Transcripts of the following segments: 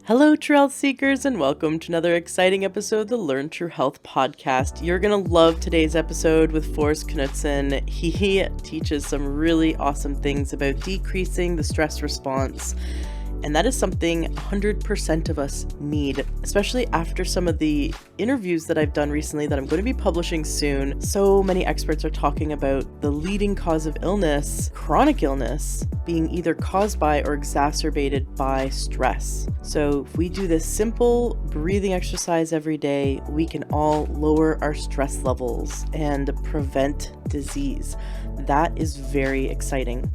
Hello, True Health Seekers, and welcome to another exciting episode of the Learn True Health podcast. You're going to love today's episode with Forrest Knutson. He teaches some really awesome things about decreasing the stress response. And that is something 100% of us need, especially after some of the interviews that I've done recently that I'm going to be publishing soon. So many experts are talking about the leading cause of illness, chronic illness, being either caused by or exacerbated by stress. So if we do this simple breathing exercise every day, we can all lower our stress levels and prevent disease. That is very exciting.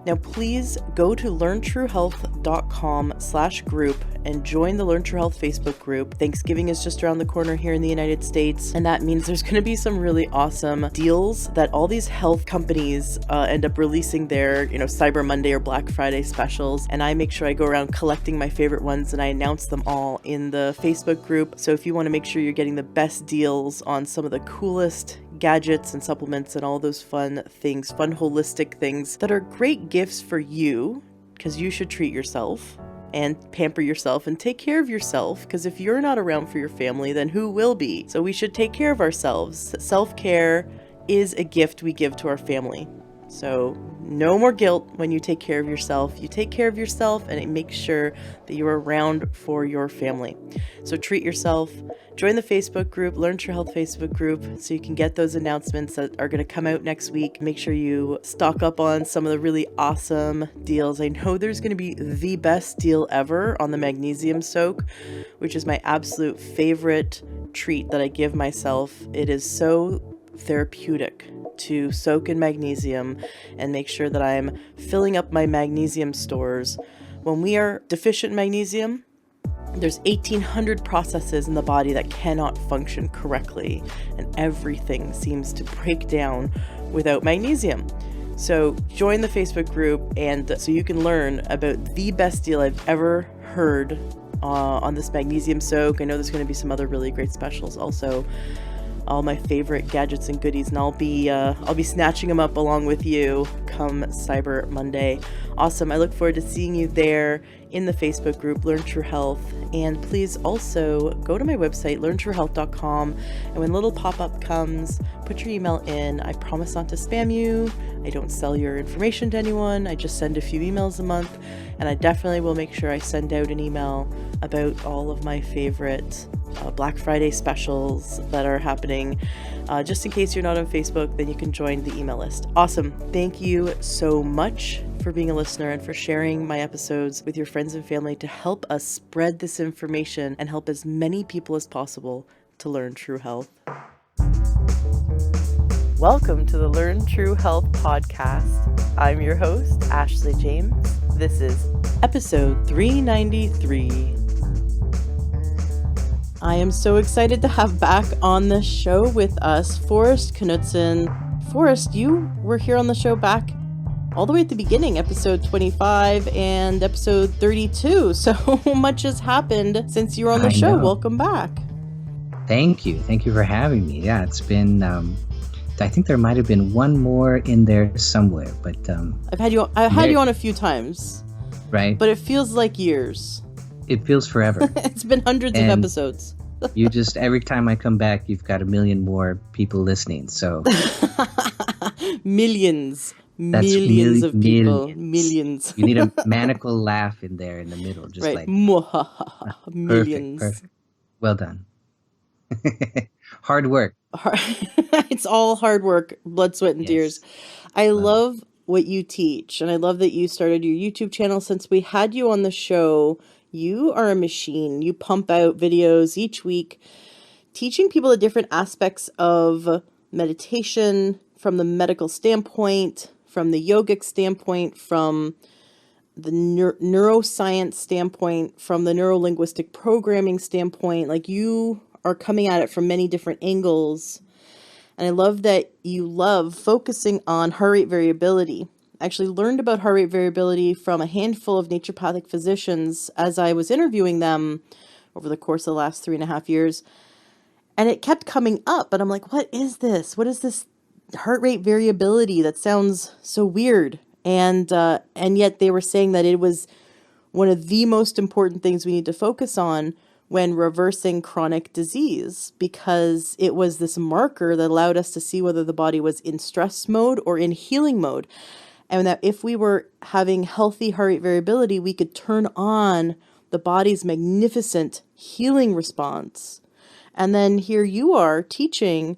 Now, please go to learntruehealth.com/group and join the Learn True Health Facebook group. Thanksgiving is just around the corner here in the United States, and that means there's going to be some really awesome deals that all these health companies end up releasing their, Cyber Monday or Black Friday specials. And I make sure I go around collecting my favorite ones and I announce them all in the Facebook group. So if you want to make sure you're getting the best deals on some of the coolest gadgets and supplements and all those fun things, fun holistic things that are great gifts for you, because you should treat yourself and pamper yourself and take care of yourself, because if you're not around for your family, then who will be? So we should take care of ourselves. Self-care is a gift we give to our family. So no more guilt when you take care of yourself. You take care of yourself and it makes sure that you're around for your family. So treat yourself. Join the Facebook group, Learn True Health Facebook group, so you can get those announcements that are going to come out next week. Make sure you stock up on some of the really awesome deals. I know there's going to be the best deal ever on the magnesium soak, which is my absolute favorite treat that I give myself. It is so therapeutic to soak in magnesium and make sure that I'm filling up my magnesium stores. When we are deficient in magnesium, there's 1,800 processes in the body that cannot function correctly, and everything seems to break down without magnesium. So join the Facebook group and so you can learn about the best deal I've ever heard on this magnesium soak. I know there's going to be some other really great specials also. All my favorite gadgets and goodies, and I'll be snatching them up along with you come Cyber Monday. Awesome. I look forward to seeing you there in the Facebook group, Learn True Health. And please also go to my website, learntruehealth.com, and when a little pop-up comes, put your email in. I promise not to spam you. I don't sell your information to anyone. I just send a few emails a month, and I definitely will make sure I send out an email about all of my favorite Black Friday specials that are happening. Just in case you're not on Facebook, then you can join the email list. Awesome. Thank you so much for being a listener and for sharing my episodes with your friends and family to help us spread this information and help as many people as possible to learn true health. Welcome to the Learn True Health podcast. I'm your host, Ashley James. This is episode 393. I am so excited to have back on the show with us Forrest Knutson. Forrest, you were here on the show back all the way at the beginning, episode 25 and episode 32. So much has happened since you were on the show. Know. Welcome back. Thank you. Thank you for having me. Yeah, it's been, I think there might have been one more in there somewhere, but I've had you on a few times. Right. But it feels like years. It feels forever. It's been hundreds of episodes. You just, every time I come back, you've got a million more people listening. So millions of people. Millions. You need a maniacal laugh in there in the middle, just right. like Millions. Perfect. Well done. Hard work. It's all hard work, blood, sweat, and tears. I love what you teach, and I love that you started your YouTube channel. Since we had you on the show, you are a machine. You pump out videos each week teaching people the different aspects of meditation from the medical standpoint, from the yogic standpoint, from the neuroscience standpoint, from the neuro-linguistic programming standpoint. Like, you are coming at it from many different angles. And I love that you love focusing on heart rate variability. I actually learned about heart rate variability from a handful of naturopathic physicians as I was interviewing them over the course of the last 3.5 years. And it kept coming up, and I'm like, what is this? What is this heart rate variability? That sounds so weird. And yet they were saying that it was one of the most important things we need to focus on when reversing chronic disease, because it was this marker that allowed us to see whether the body was in stress mode or in healing mode. And that if we were having healthy heart rate variability, we could turn on the body's magnificent healing response. And then here you are teaching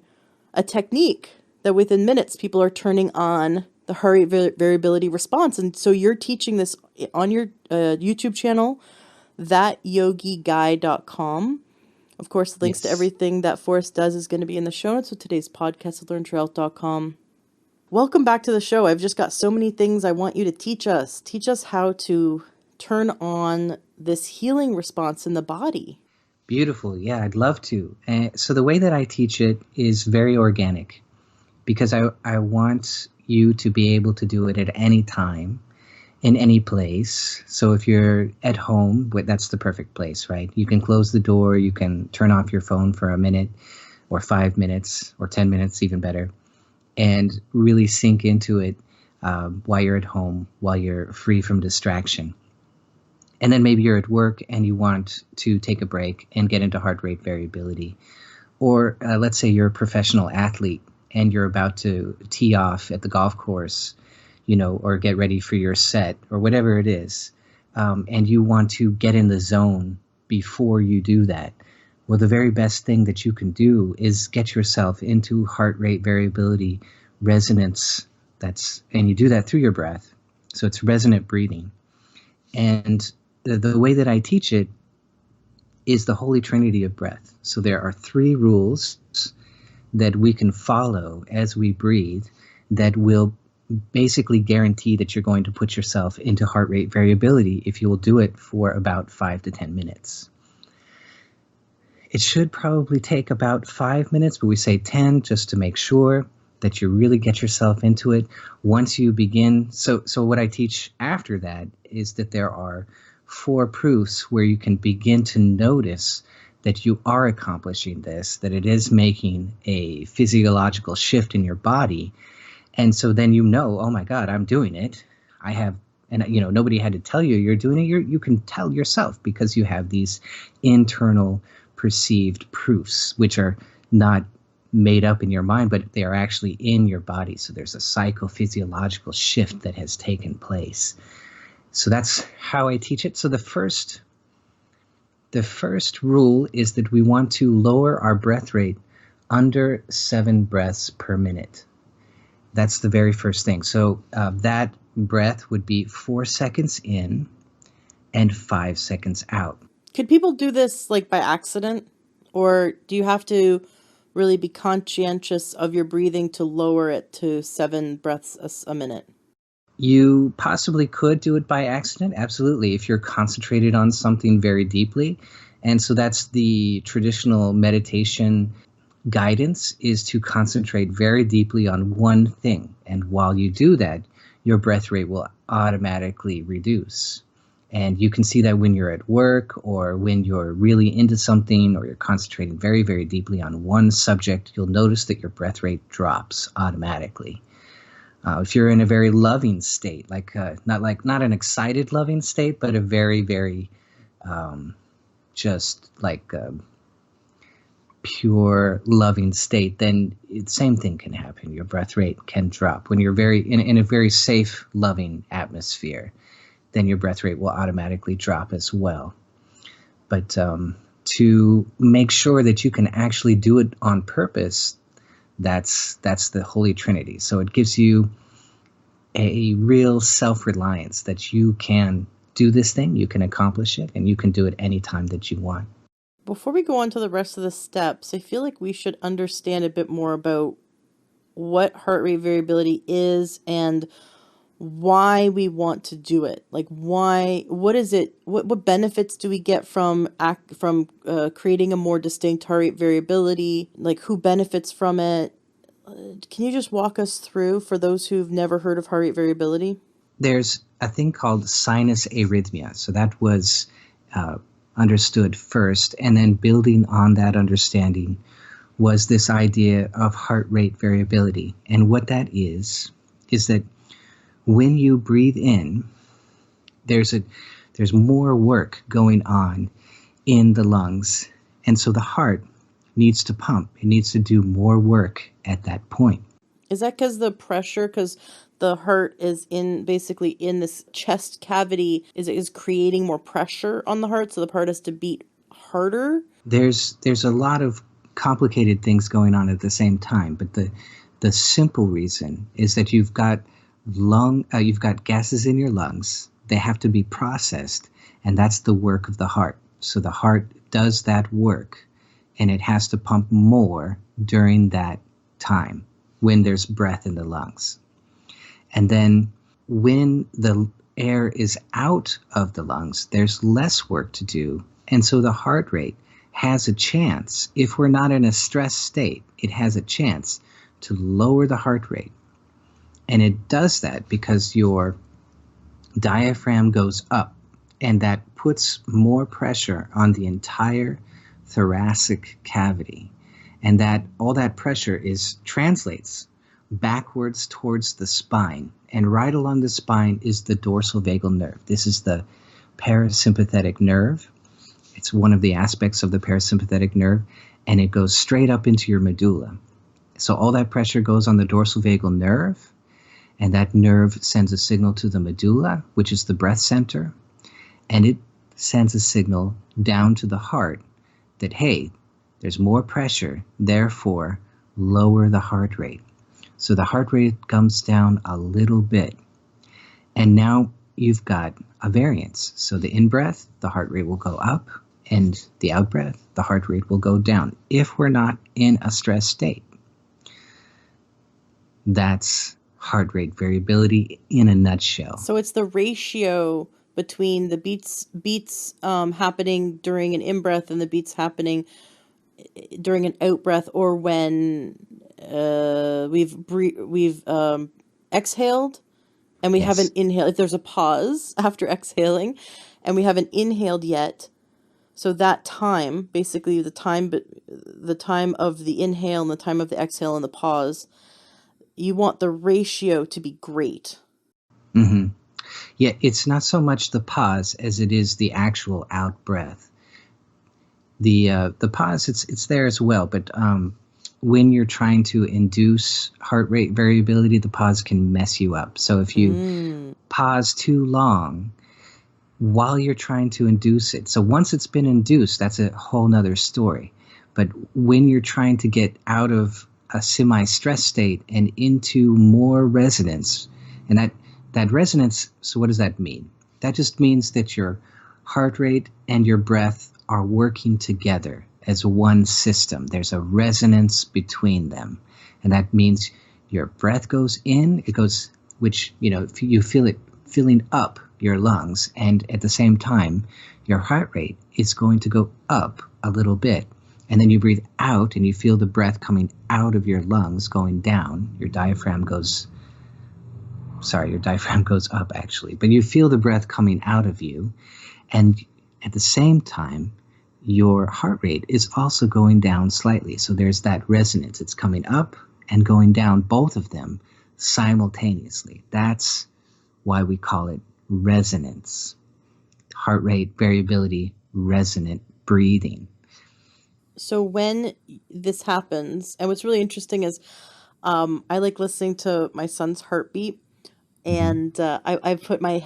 a technique that within minutes people are turning on the heart rate variability response. And so you're teaching this on your YouTube channel, thatyogiguy.com. Of course, the links to Yes. everything that Forrest does is going to be in the show notes of today's podcast at learntohealth.com. Welcome back to the show. I've just got so many things I want you to teach us. Teach us how to turn on this healing response in the body. Beautiful. Yeah, I'd love to. So the way that I teach it is very organic, because I want you to be able to do it at any time, in any place. So if you're at home, that's the perfect place, right? You can close the door, you can turn off your phone for a minute or 5 minutes or 10 minutes, even better, and really sink into it while you're at home, while you're free from distraction. And then maybe you're at work and you want to take a break and get into heart rate variability. Or let's say you're a professional athlete and you're about to tee off at the golf course, or get ready for your set or whatever it is. And you want to get in the zone before you do that. Well, the very best thing that you can do is get yourself into heart rate variability resonance. And you do that through your breath. So it's resonant breathing. And the way that I teach it is the holy trinity of breath. So there are 3 rules that we can follow as we breathe that will basically guarantee that you're going to put yourself into heart rate variability if you will do it for about 5 to 10 minutes. It should probably take about 5 minutes, but we say 10 just to make sure that you really get yourself into it. Once you begin, so what I teach after that is that there are 4 proofs where you can begin to notice that you are accomplishing this, that it is making a physiological shift in your body. And so then oh my God, I'm doing it. Nobody had to tell you you're doing it. You can tell yourself because you have these internal perceived proofs, which are not made up in your mind, but they are actually in your body. So there's a psychophysiological shift that has taken place. So that's how I teach it. So the first rule is that we want to lower our breath rate under 7 breaths per minute. That's the very first thing. So that breath would be 4 seconds in and 5 seconds out. Could people do this by accident? Or do you have to really be conscientious of your breathing to lower it to 7 breaths a minute? You possibly could do it by accident, absolutely, if you're concentrated on something very deeply. And so that's the traditional meditation guidance, is to concentrate very deeply on one thing. And while you do that, your breath rate will automatically reduce. And you can see that when you're at work or when you're really into something or you're concentrating very, very deeply on one subject, you'll notice that your breath rate drops automatically. If you're in a very loving state, not an excited loving state, but a very, very pure loving state, then the same thing can happen. Your breath rate can drop. When you're in a very safe, loving atmosphere, then your breath rate will automatically drop as well. But to make sure that you can actually do it on purpose, that's the Holy Trinity. So it gives you a real self-reliance that you can do this thing, you can accomplish it, and you can do it anytime that you want. Before we go on to the rest of the steps, I feel like we should understand a bit more about what heart rate variability is and why we want to do it. What is it? What benefits do we get from creating a more distinct heart rate variability? Who benefits from it? Can you just walk us through for those who've never heard of heart rate variability? There's a thing called sinus arrhythmia. So that was understood first, and then building on that understanding was this idea of heart rate variability. And what that is that when you breathe in, there's There's more work going on in the lungs. And so the heart needs to pump. It needs to do more work at that point. Is that because the pressure, because the heart is basically in this chest cavity, is creating more pressure on the heart, so the heart has to beat harder? There's a lot of complicated things going on at the same time, but the simple reason is that you've got gases in your lungs. They have to be processed, and that's the work of the heart. So the heart does that work, and it has to pump more during that time when there's breath in the lungs. And then when the air is out of the lungs, there's less work to do. And so the heart rate has a chance, if we're not in a stress state, it has a chance to lower the heart rate. And it does that because your diaphragm goes up, and that puts more pressure on the entire thoracic cavity. And that all that pressure translates backwards towards the spine. And right along the spine is the dorsal vagal nerve. This is the parasympathetic nerve. It's one of the aspects of the parasympathetic nerve, and it goes straight up into your medulla. So all that pressure goes on the dorsal vagal nerve, and that nerve sends a signal to the medulla, which is the breath center, and it sends a signal down to the heart that, hey, there's more pressure, therefore lower the heart rate. So the heart rate comes down a little bit. And now you've got a variance. So the in-breath, the heart rate will go up, and the out-breath, the heart rate will go down if we're not in a stress state. That's heart rate variability in a nutshell. So it's the ratio between the beats happening during an in-breath and the beats happening during an out-breath, or when we've exhaled and we haven't inhaled. If there's a pause after exhaling and we haven't inhaled yet, so that time, basically the time of the inhale and the time of the exhale and the pause, you want the ratio to be great. Mm-hmm. Yeah, it's not so much the pause as it is the actual out breath. The pause, it's there as well, but when you're trying to induce heart rate variability, the pause can mess you up. So if you pause too long while you're trying to induce it, so once it's been induced, that's a whole nother story. But when you're trying to get out of a semi-stress state and into more resonance, and that resonance, so what does that mean? That just means that your heart rate and your breath are working together as one system. There's a resonance between them. And that means your breath goes in, which, you feel it filling up your lungs. And at the same time, your heart rate is going to go up a little bit. And then you breathe out and you feel the breath coming out of your lungs going down. Your diaphragm goes up actually, but you feel the breath coming out of you. And at the same time, your heart rate is also going down slightly. So there's that resonance. It's coming up and going down, both of them simultaneously. That's why we call it resonance. Heart rate variability, resonant breathing. So when this happens, and what's really interesting is I like listening to my son's heartbeat. And I put my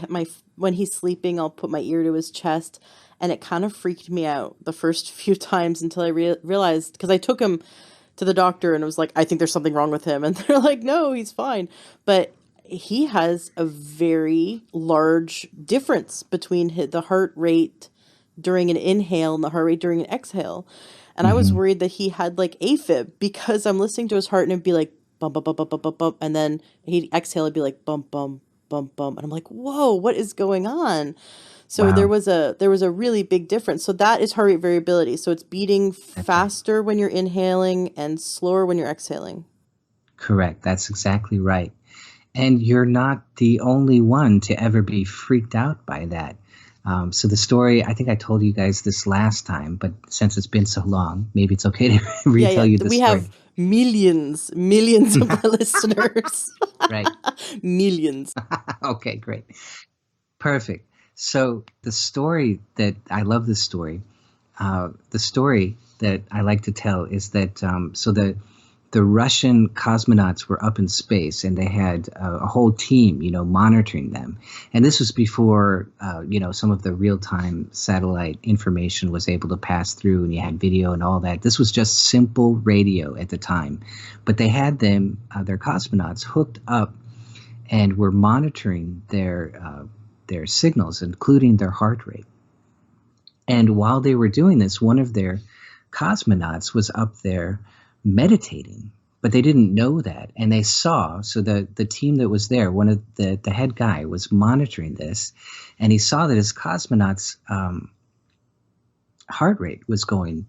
when he's sleeping, I'll put my ear to his chest, and it kind of freaked me out the first few times until I realized, because I took him to the doctor and it was like, I think there's something wrong with him, and they're like, no, he's fine. But he has a very large difference between the heart rate during an inhale and the heart rate during an exhale. And I was worried that he had like AFib, because I'm listening to his heart and it'd be like bump, bump, bump, bump, bump, bump, bump, and then he'd exhale, it'd be like bump, bump, bump, bump, and I'm like, whoa, what is going on? So there was a really big difference. So that is heart rate variability. So it's beating faster when you're inhaling and slower when you're exhaling. Correct. That's exactly right. And you're not the only one to ever be freaked out by that. So the story, I think I told you guys this last time, but since it's been so long, maybe it's okay to retell you the story. We have millions of listeners. Right. Millions. Okay, great. Perfect. So the story that I love this story. The story that I like to tell is that the Russian cosmonauts were up in space and they had a whole team, monitoring them. And this was before, some of the real-time satellite information was able to pass through and you had video and all that. This was just simple radio at the time. But they had them, their cosmonauts, hooked up and were monitoring their signals, including their heart rate. And while they were doing this, one of their cosmonauts was up there meditating, but they didn't know that. And they saw, so the team that was there, one of the head guy was monitoring this, and he saw that his cosmonaut's heart rate was going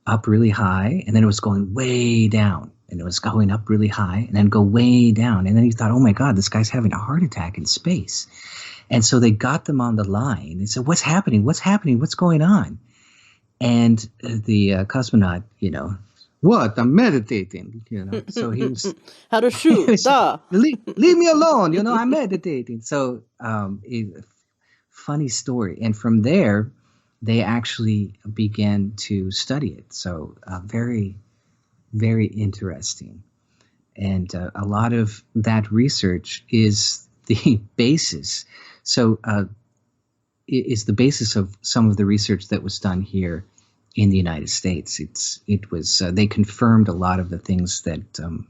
up really high, and then it was going way down, and it was going up really high, and then go way down. And then he thought, oh my God, this guy's having a heart attack in space. And so they got them on the line. They said, what's happening? What's happening? What's going on? And the cosmonaut, what? I'm meditating, So he was... How to shoot, duh. leave me alone, I'm meditating. So funny story. And from there, they actually began to study it. So very, very interesting. And a lot of that research is the basis. So is the basis of some of the research that was done here in the United States. It was they confirmed a lot of the things that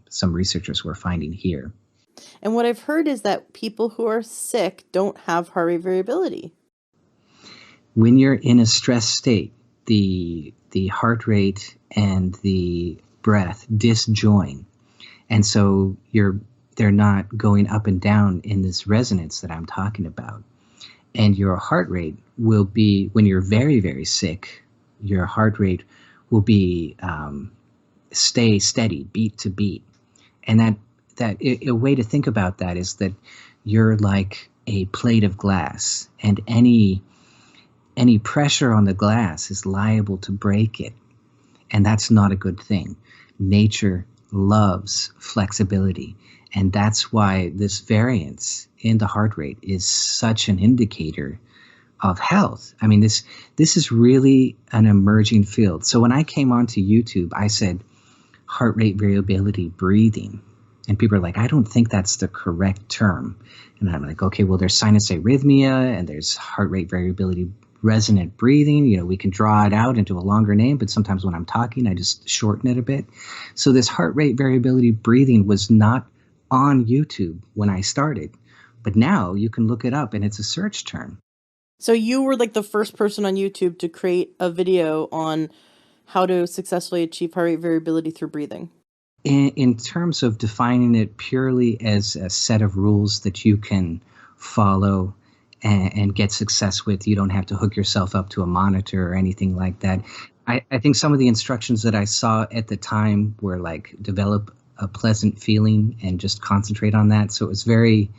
some researchers were finding here. And what I've heard is that people who are sick don't have heart rate variability. When you're in a stress state, the heart rate and the breath disjoin, and so they're not going up and down in this resonance that I'm talking about. And your heart rate will be, when you're very, very sick, your heart rate will be stay steady, beat to beat. And a way to think about that is that you're like a plate of glass, and any pressure on the glass is liable to break it. And that's not a good thing. Nature loves flexibility. And that's why this variance in the heart rate is such an indicator of health. I mean, this is really an emerging field. So when I came onto YouTube, I said heart rate variability breathing. And people are like, I don't think that's the correct term. And I'm like, okay, well, there's sinus arrhythmia and there's heart rate variability resonant breathing. We can draw it out into a longer name, but sometimes when I'm talking, I just shorten it a bit. So this heart rate variability breathing was not on YouTube when I started, but now you can look it up and it's a search term. So you were like the first person on YouTube to create a video on how to successfully achieve heart rate variability through breathing. In terms of defining it purely as a set of rules that you can follow and get success with, you don't have to hook yourself up to a monitor or anything like that. I think some of the instructions that I saw at the time were like develop a pleasant feeling and just concentrate on that. So it was very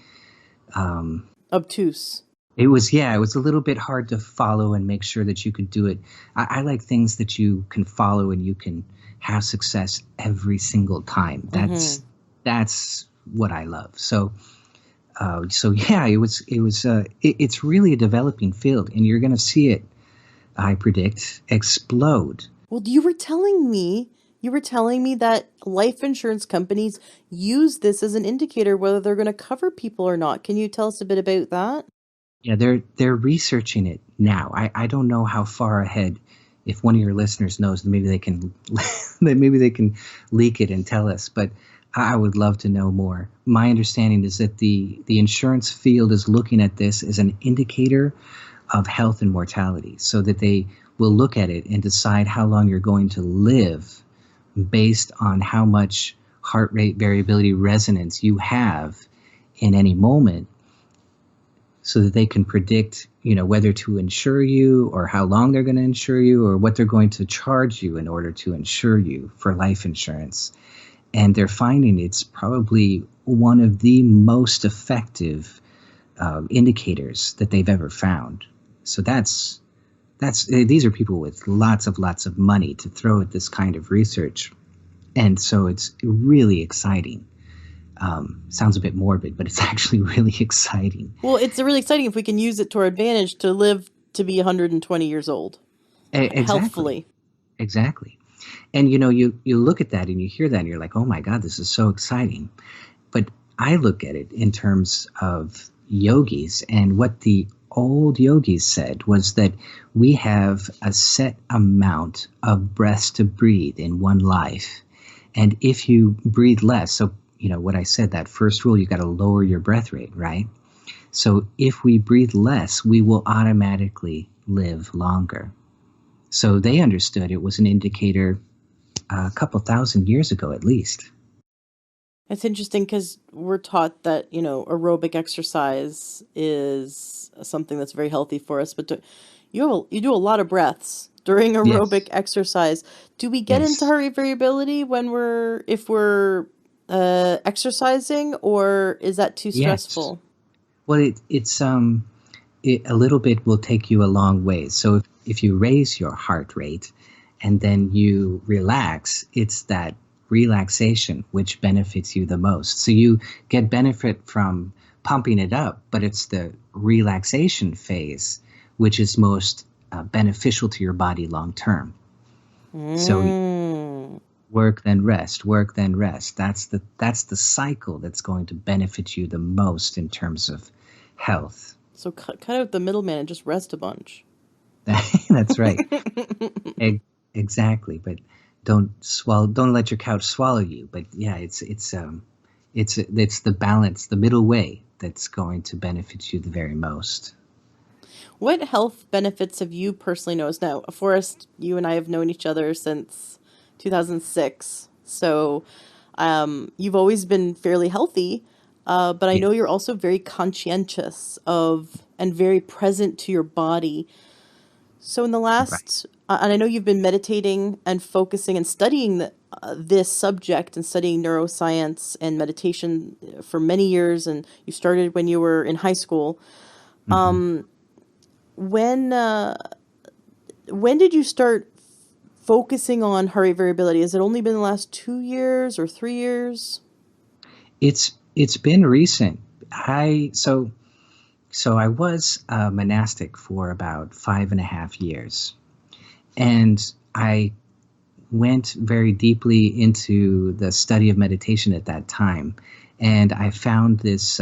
obtuse. It was a little bit hard to follow and make sure that you could do it. I like things that you can follow and you can have success every single time. That's what I love. So it's really a developing field, and you're going to see it, I predict, explode. Well, you were telling me that life insurance companies use this as an indicator whether they're going to cover people or not. Can you tell us a bit about that? Yeah, they're researching it now. I don't know how far ahead. If one of your listeners knows, maybe they can leak it and tell us. But I would love to know more. My understanding is that the insurance field is looking at this as an indicator of health and mortality, so that they will look at it and decide how long you're going to live based on how much heart rate variability resonance you have in any moment, so that they can predict, whether to insure you or how long they're going to insure you or what they're going to charge you in order to insure you for life insurance. And they're finding it's probably one of the most effective indicators that they've ever found. So these are people with lots of money to throw at this kind of research. And so it's really exciting. Sounds a bit morbid, but it's actually really exciting. Well, it's really exciting if we can use it to our advantage to live to be 120 years old, Exactly, healthfully. exactly. And you look at that and you hear that and you're like, oh my God, this is so exciting. But I look at it in terms of yogis, and what the old yogis said was that we have a set amount of breaths to breathe in one life. And if you breathe less, so what I said, that first rule, you got to lower your breath rate, right? So if we breathe less, we will automatically live longer. So they understood it was an indicator a couple thousand years ago at least. It's interesting because we're taught that, aerobic exercise is something that's very healthy for us, but you do a lot of breaths during aerobic Yes. exercise. Do we get into Yes. heart variability if we're exercising, or is that too Yes. stressful? Well, a little bit will take you a long way. So if you raise your heart rate and then you relax, it's that relaxation which benefits you the most. So you get benefit from pumping it up, but it's the relaxation phase which is most beneficial to your body long term. So Mm. work then rest, work then rest. That's the cycle that's going to benefit you the most in terms of health. So cut out the middleman and just rest a bunch. That's right. E- exactly. But don't let your couch swallow you. But yeah, it's the balance, the middle way that's going to benefit you the very most. What health benefits have you personally noticed? Now, Forrest, you and I have known each other since 2006. So you've always been fairly healthy, but I Yeah. know you're also very conscientious of and very present to your body. So in the Right. last, and I know you've been meditating and focusing and studying this subject and studying neuroscience and meditation for many years, and you started when you were in high school. Hmm. When when did you start focusing on heart rate variability? Has it only been the last 2 years or 3 years? It's been recent. I so I was monastic for about 5.5 years, and I went very deeply into the study of meditation at that time, and I found this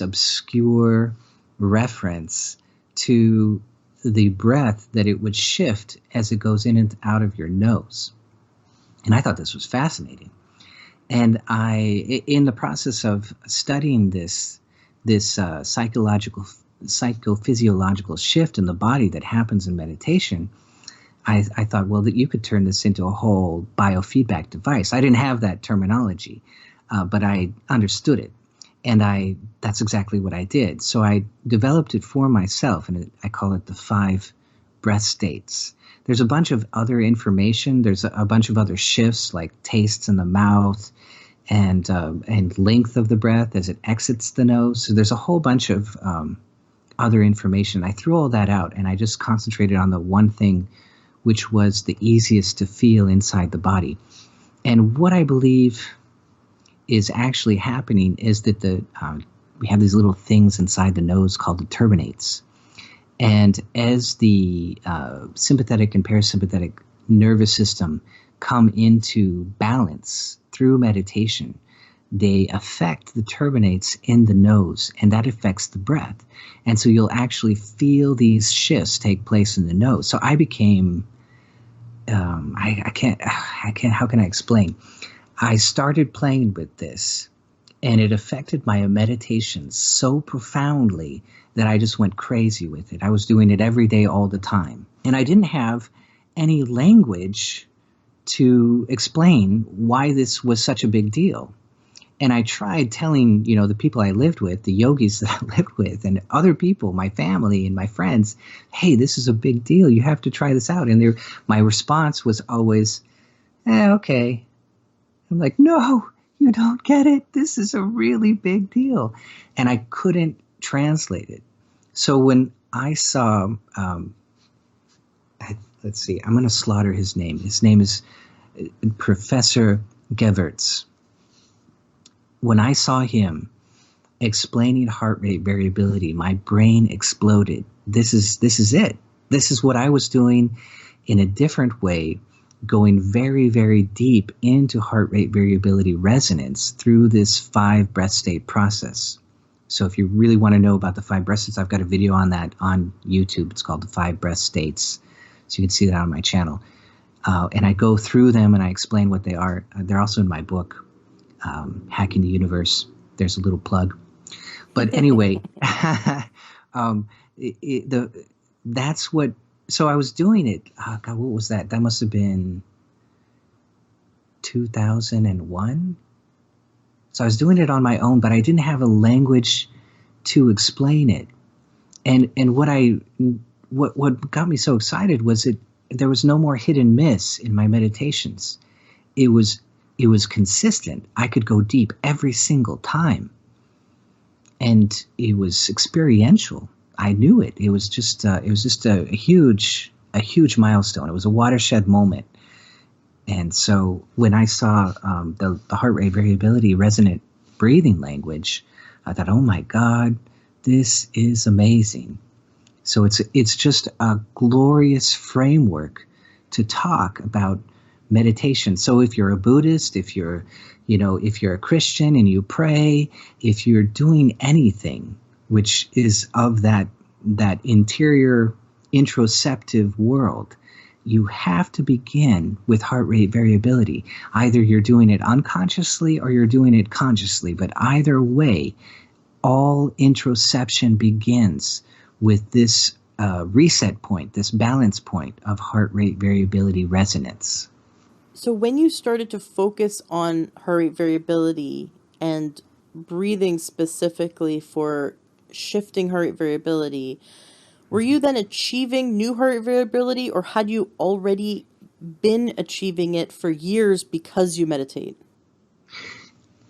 obscure reference to the breath that it would shift as it goes in and out of your nose, and I thought this was fascinating. And in the process of studying this psychophysiological shift in the body that happens in meditation, I thought, well, that you could turn this into a whole biofeedback device. I didn't have that terminology, but I understood it, and that's exactly what I did. So I developed it for myself, and I call it the 5 breath states. There's a bunch of other information. There's a bunch of other shifts like tastes in the mouth and length of the breath as it exits the nose. So there's a whole bunch of other information. I threw all that out and I just concentrated on the one thing which was the easiest to feel inside the body. And what I believe is actually happening is that we have these little things inside the nose called the turbinates. And as the sympathetic and parasympathetic nervous system come into balance through meditation, they affect the turbinates in the nose, and that affects the breath. And so you'll actually feel these shifts take place in the nose. So I became, I can't, how can I explain? I started playing with this, and it affected my meditation so profoundly that I just went crazy with it. I was doing it every day, all the time. And I didn't have any language to explain why this was such a big deal. And I tried telling, the people I lived with, the yogis that I lived with, and other people, my family and my friends, hey, this is a big deal. You have to try this out. And my response was always, okay. I'm like, no, you don't get it. This is a really big deal. And I couldn't translate it. So when I saw, let's see, I'm going to slaughter his name. His name is Professor Gevertz. when I saw him explaining heart rate variability, my brain exploded. This is it. This is what I was doing in a different way, going very, very deep into heart rate variability resonance through this 5 breath state process. So if you really want to know about the 5 breath states, I've got a video on that on YouTube. It's called the 5 breath states. So you can see that on my channel. And I go through them and I explain what they are. They're also in my book, Hacking the Universe. There's a little plug. But anyway, that's what, so I was doing it. Oh God, what was that? That must have been 2001. So I was doing it on my own, but I didn't have a language to explain it. And what got me so excited was there was no more hit and miss in my meditations. It was consistent. I could go deep every single time. And it was experiential. I knew it. It was just a huge milestone. It was a watershed moment. And so when I saw the heart rate variability resonant breathing language, I thought, oh my God, this is amazing. So it's just a glorious framework to talk about meditation. So if you're a Buddhist, if you're a Christian and you pray, if you're doing anything which is of that interior introspective world, you have to begin with heart rate variability. Either you're doing it unconsciously or you're doing it consciously, but either way, all introspection begins with this reset point, this balance point of heart rate variability resonance. So when you started to focus on heart rate variability and breathing specifically for shifting heart rate variability, were you then achieving new heart rate variability, or had you already been achieving it for years because you meditate?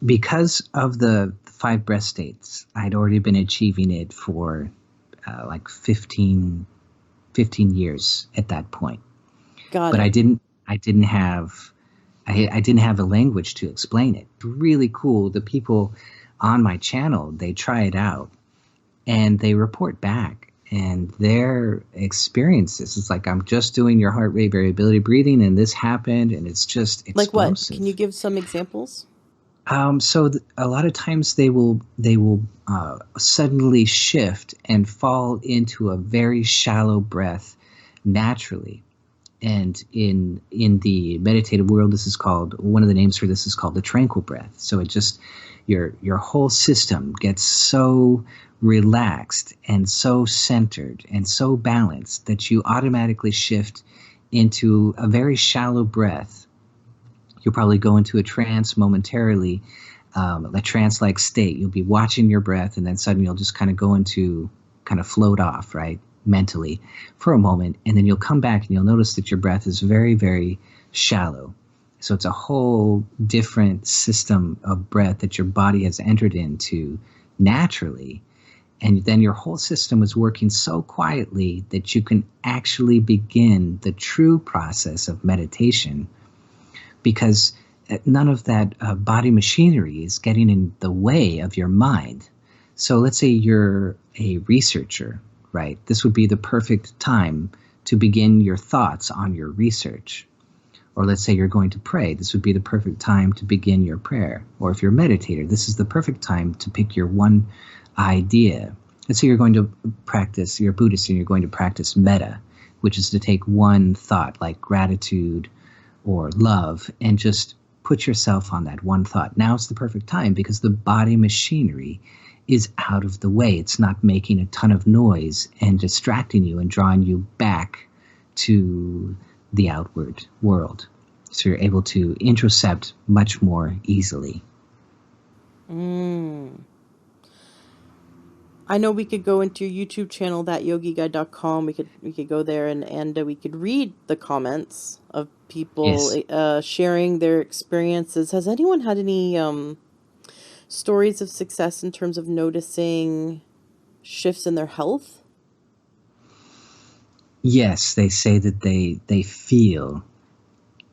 Because of the 5 breath states, I'd already been achieving it for like 15 years at that point. Got but it. I didn't have a language to explain it. Really cool. The people on my channel, they try it out and they report back, and their experiences, it's like, I'm just doing your heart rate variability breathing and this happened, and it's just explosive. Like what? Can you give some examples? So a lot of times they will suddenly shift and fall into a very shallow breath naturally. And in the meditative world, this is called, one of the names for this is called the tranquil breath. So it just, your whole system gets so relaxed and so centered and so balanced that you automatically shift into a very shallow breath. You'll probably go into a trance momentarily, a trance-like state. You'll be watching your breath, and then suddenly you'll just kind of float off, right? Mentally for a moment, and then you'll come back and you'll notice that your breath is very, very shallow. So it's a whole different system of breath that your body has entered into naturally. And then your whole system is working so quietly that you can actually begin the true process of meditation, because none of that body machinery is getting in the way of your mind. So let's say you're a researcher, right? This would be the perfect time to begin your thoughts on your research. Or let's say you're going to pray. This would be the perfect time to begin your prayer. Or if you're a meditator, this is the perfect time to pick your one idea. Let's say you're going to practice, you're a Buddhist and you're going to practice metta, which is to take one thought like gratitude or love and just put yourself on that one thought. Now's the perfect time because the body machinery is out of the way. It's not making a ton of noise and distracting you and drawing you back to the outward world. So you're able to introspect much more easily. I know we could go into your YouTube channel, thatyogiguide.com. We could go there and we could read the comments of people sharing their experiences. Has anyone had any stories of success in terms of noticing shifts in their health? Yes, they say that they feel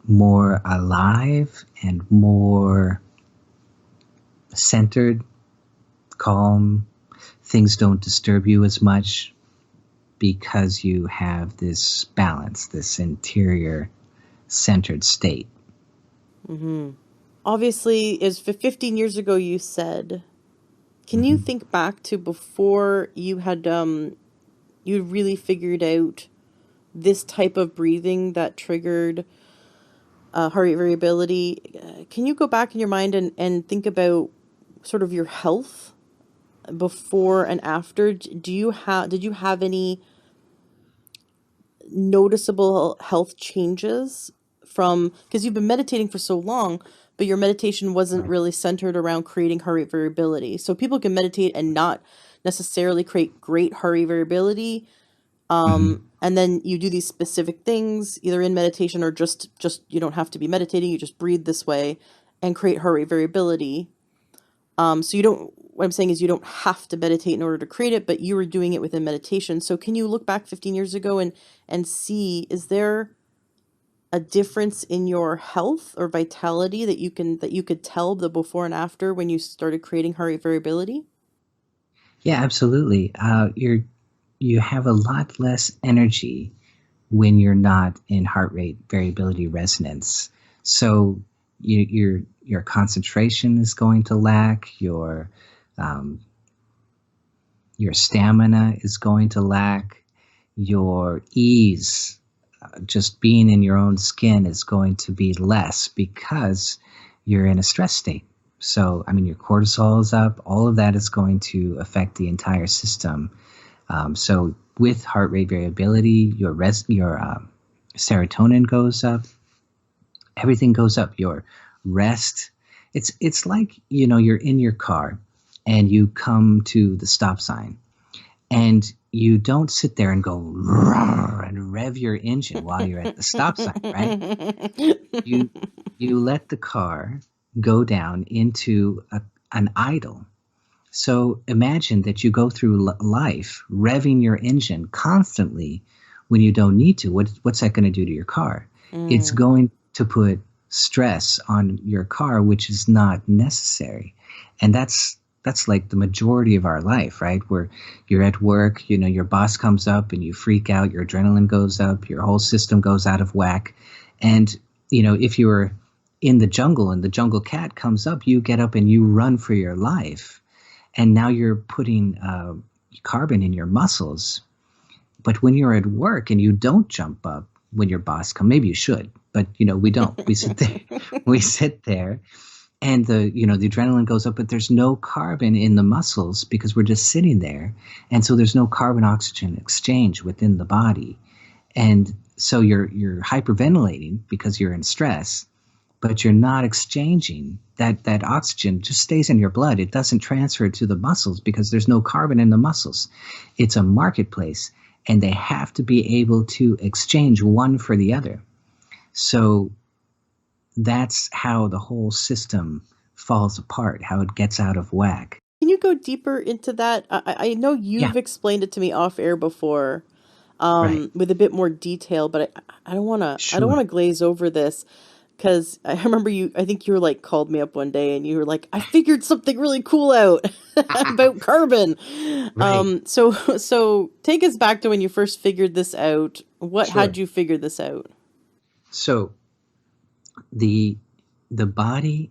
more alive and more centered, calm. Things don't disturb you as much because you have this balance, this interior centered state. Mm-hmm. Obviously, is 15 years ago you said. Can you Mm-hmm. think back to before you had you really figured out this type of breathing that triggered heart rate variability? Can you go back in your mind and think about sort of your health before and after? Did you have any noticeable health changes from, because you've been meditating for so long, but your meditation wasn't Right. really centered around creating heart rate variability. So people can meditate and not necessarily create great heart rate variability. Mm-hmm. And then you do these specific things either in meditation or just you don't have to be meditating, you just breathe this way and create heart rate variability. So you don't, what I'm saying is you don't have to meditate in order to create it, but you were doing it within meditation. So can you look back 15 years ago and see, is there a difference in your health or vitality that you could tell the before and after when you started creating heart rate variability? Yeah, absolutely. You have a lot less energy when you're not in heart rate variability resonance. So your concentration is going to lack. Um, your stamina is going to lack. Your ease, just being in your own skin, is going to be less because you're in a stress state. So, I mean, your cortisol is up. All of that is going to affect the entire system. So, with heart rate variability, your serotonin goes up. Everything goes up. Your rest. It's like, you're in your car and you come to the stop sign, and you don't sit there and go "Roar" and rev your engine while you're at the stop sign, right? You you let the car go down into an idle. So imagine that you go through life revving your engine constantly when you don't need to. What's that going to do to your car? It's Mm. going to put stress on your car, which is not necessary. And that's like the majority of our life, right? Where you're at work, your boss comes up and you freak out, your adrenaline goes up, your whole system goes out of whack. And, if you're in the jungle and the jungle cat comes up, you get up and you run for your life. And now you're putting carbon in your muscles. But when you're at work and you don't jump up when your boss comes, maybe you should, but we don't. We sit there. We sit there, and the adrenaline goes up, but there's no carbon in the muscles because we're just sitting there, and so there's no carbon oxygen exchange within the body, and so you're hyperventilating because you're in stress, but you're not exchanging that oxygen. Just stays in your blood. It doesn't transfer to the muscles because there's no carbon in the muscles. It's a marketplace, and they have to be able to exchange one for the other. So that's how the whole system falls apart, how it gets out of whack. Can you go deeper into that? I know Yeah, you've explained it to me off air before, right. with a bit more detail, but I don't Sure. wanna glaze over this because I remember I think you were like called me up one day and you were like, I figured something really cool out about carbon. Right. So take us back to when you first figured this out. How'd Sure. you figure this out? So the body,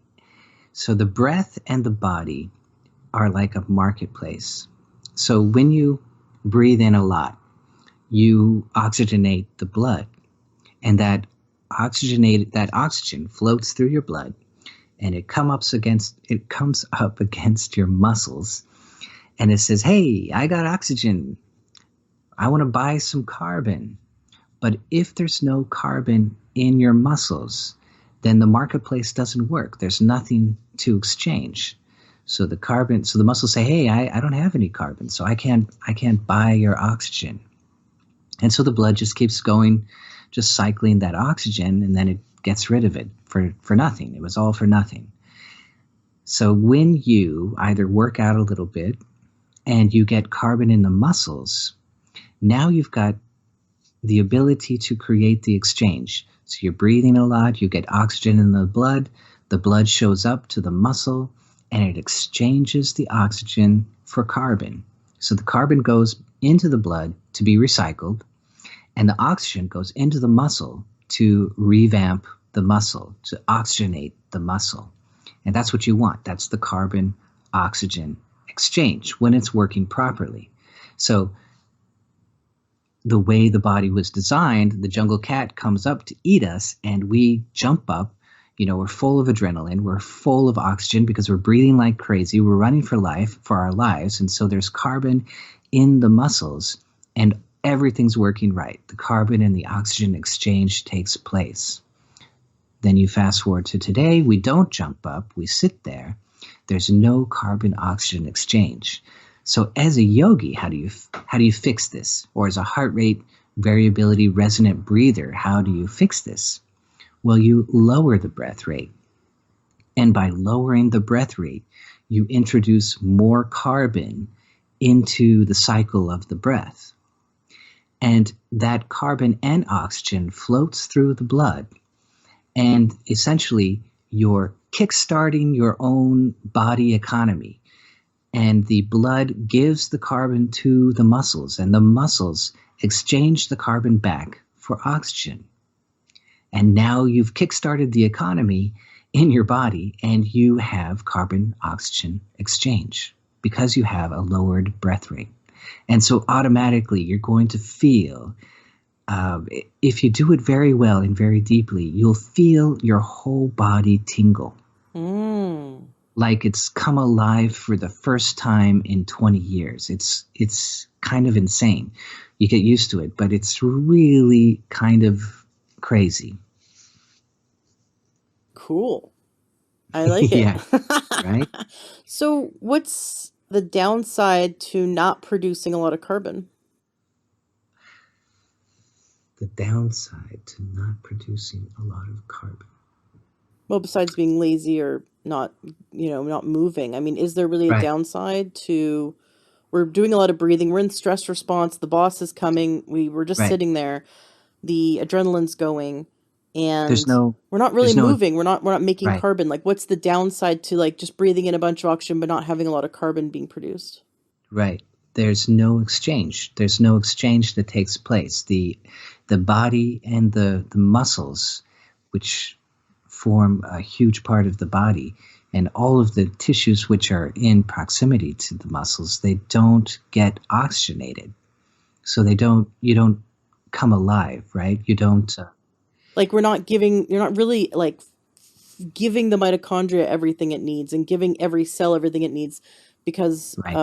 so the breath and the body are like a marketplace. So when you breathe in a lot, you oxygenate the blood, and that oxygen floats through your blood, and it comes up against your muscles, and it says, "Hey, I got oxygen. I want to buy some carbon." But if there's no carbon in your muscles, then the marketplace doesn't work. There's nothing to exchange. So the muscles say, "Hey, I don't have any carbon, so I can't buy your oxygen." And so the blood just keeps going, just cycling that oxygen, and then it gets rid of it for nothing. It was all for nothing. So when you either work out a little bit and you get carbon in the muscles, now you've got the ability to create the exchange. So you're breathing a lot, you get oxygen in the blood shows up to the muscle, and it exchanges the oxygen for carbon. So the carbon goes into the blood to be recycled, and the oxygen goes into the muscle to revamp the muscle, to oxygenate the muscle. And that's what you want. That's the carbon oxygen exchange when it's working properly. So the way the body was designed, the jungle cat comes up to eat us and we jump up. You know, we're full of adrenaline, we're full of oxygen because we're breathing like crazy, we're running for life, for our lives. And so there's carbon in the muscles and everything's working right. The carbon and the oxygen exchange takes place. Then you fast forward to today, we don't jump up, we sit there. There's no carbon oxygen exchange. So as a yogi, how do you fix this? Or as a heart rate variability resonant breather, how do you fix this? Well, you lower the breath rate. And by lowering the breath rate, you introduce more carbon into the cycle of the breath. And that carbon and oxygen floats through the blood. And essentially, you're kickstarting your own body economy. And the blood gives the carbon to the muscles, and the muscles exchange the carbon back for oxygen. And now you've kickstarted the economy in your body, and you have carbon oxygen exchange because you have a lowered breath rate. And so automatically you're going to feel, if you do it very well and very deeply, you'll feel your whole body tingle. Like it's come alive for the first time in 20 years. It's kind of insane. You get used to it, but it's really kind of crazy. Cool. I like it. Yeah, right? So what's the downside to not producing a lot of carbon? The downside to not producing a lot of carbon. Well, besides being lazy or not, not moving. I mean, is there really a Right, downside to we're doing a lot of breathing, we're in stress response, the boss is coming, we're just right. sitting there, the adrenaline's going, There's and no, we're not really there's no, moving, we're not making right, carbon. Like what's the downside to like just breathing in a bunch of oxygen but not having a lot of carbon being produced? right. There's no exchange. There's no exchange that takes place. The body and the muscles, which form a huge part of the body, and all of the tissues which are in proximity to the muscles, they don't get oxygenated. So you don't come alive, right? You don't, Like you're not really like giving the mitochondria everything it needs and giving every cell everything it needs because right.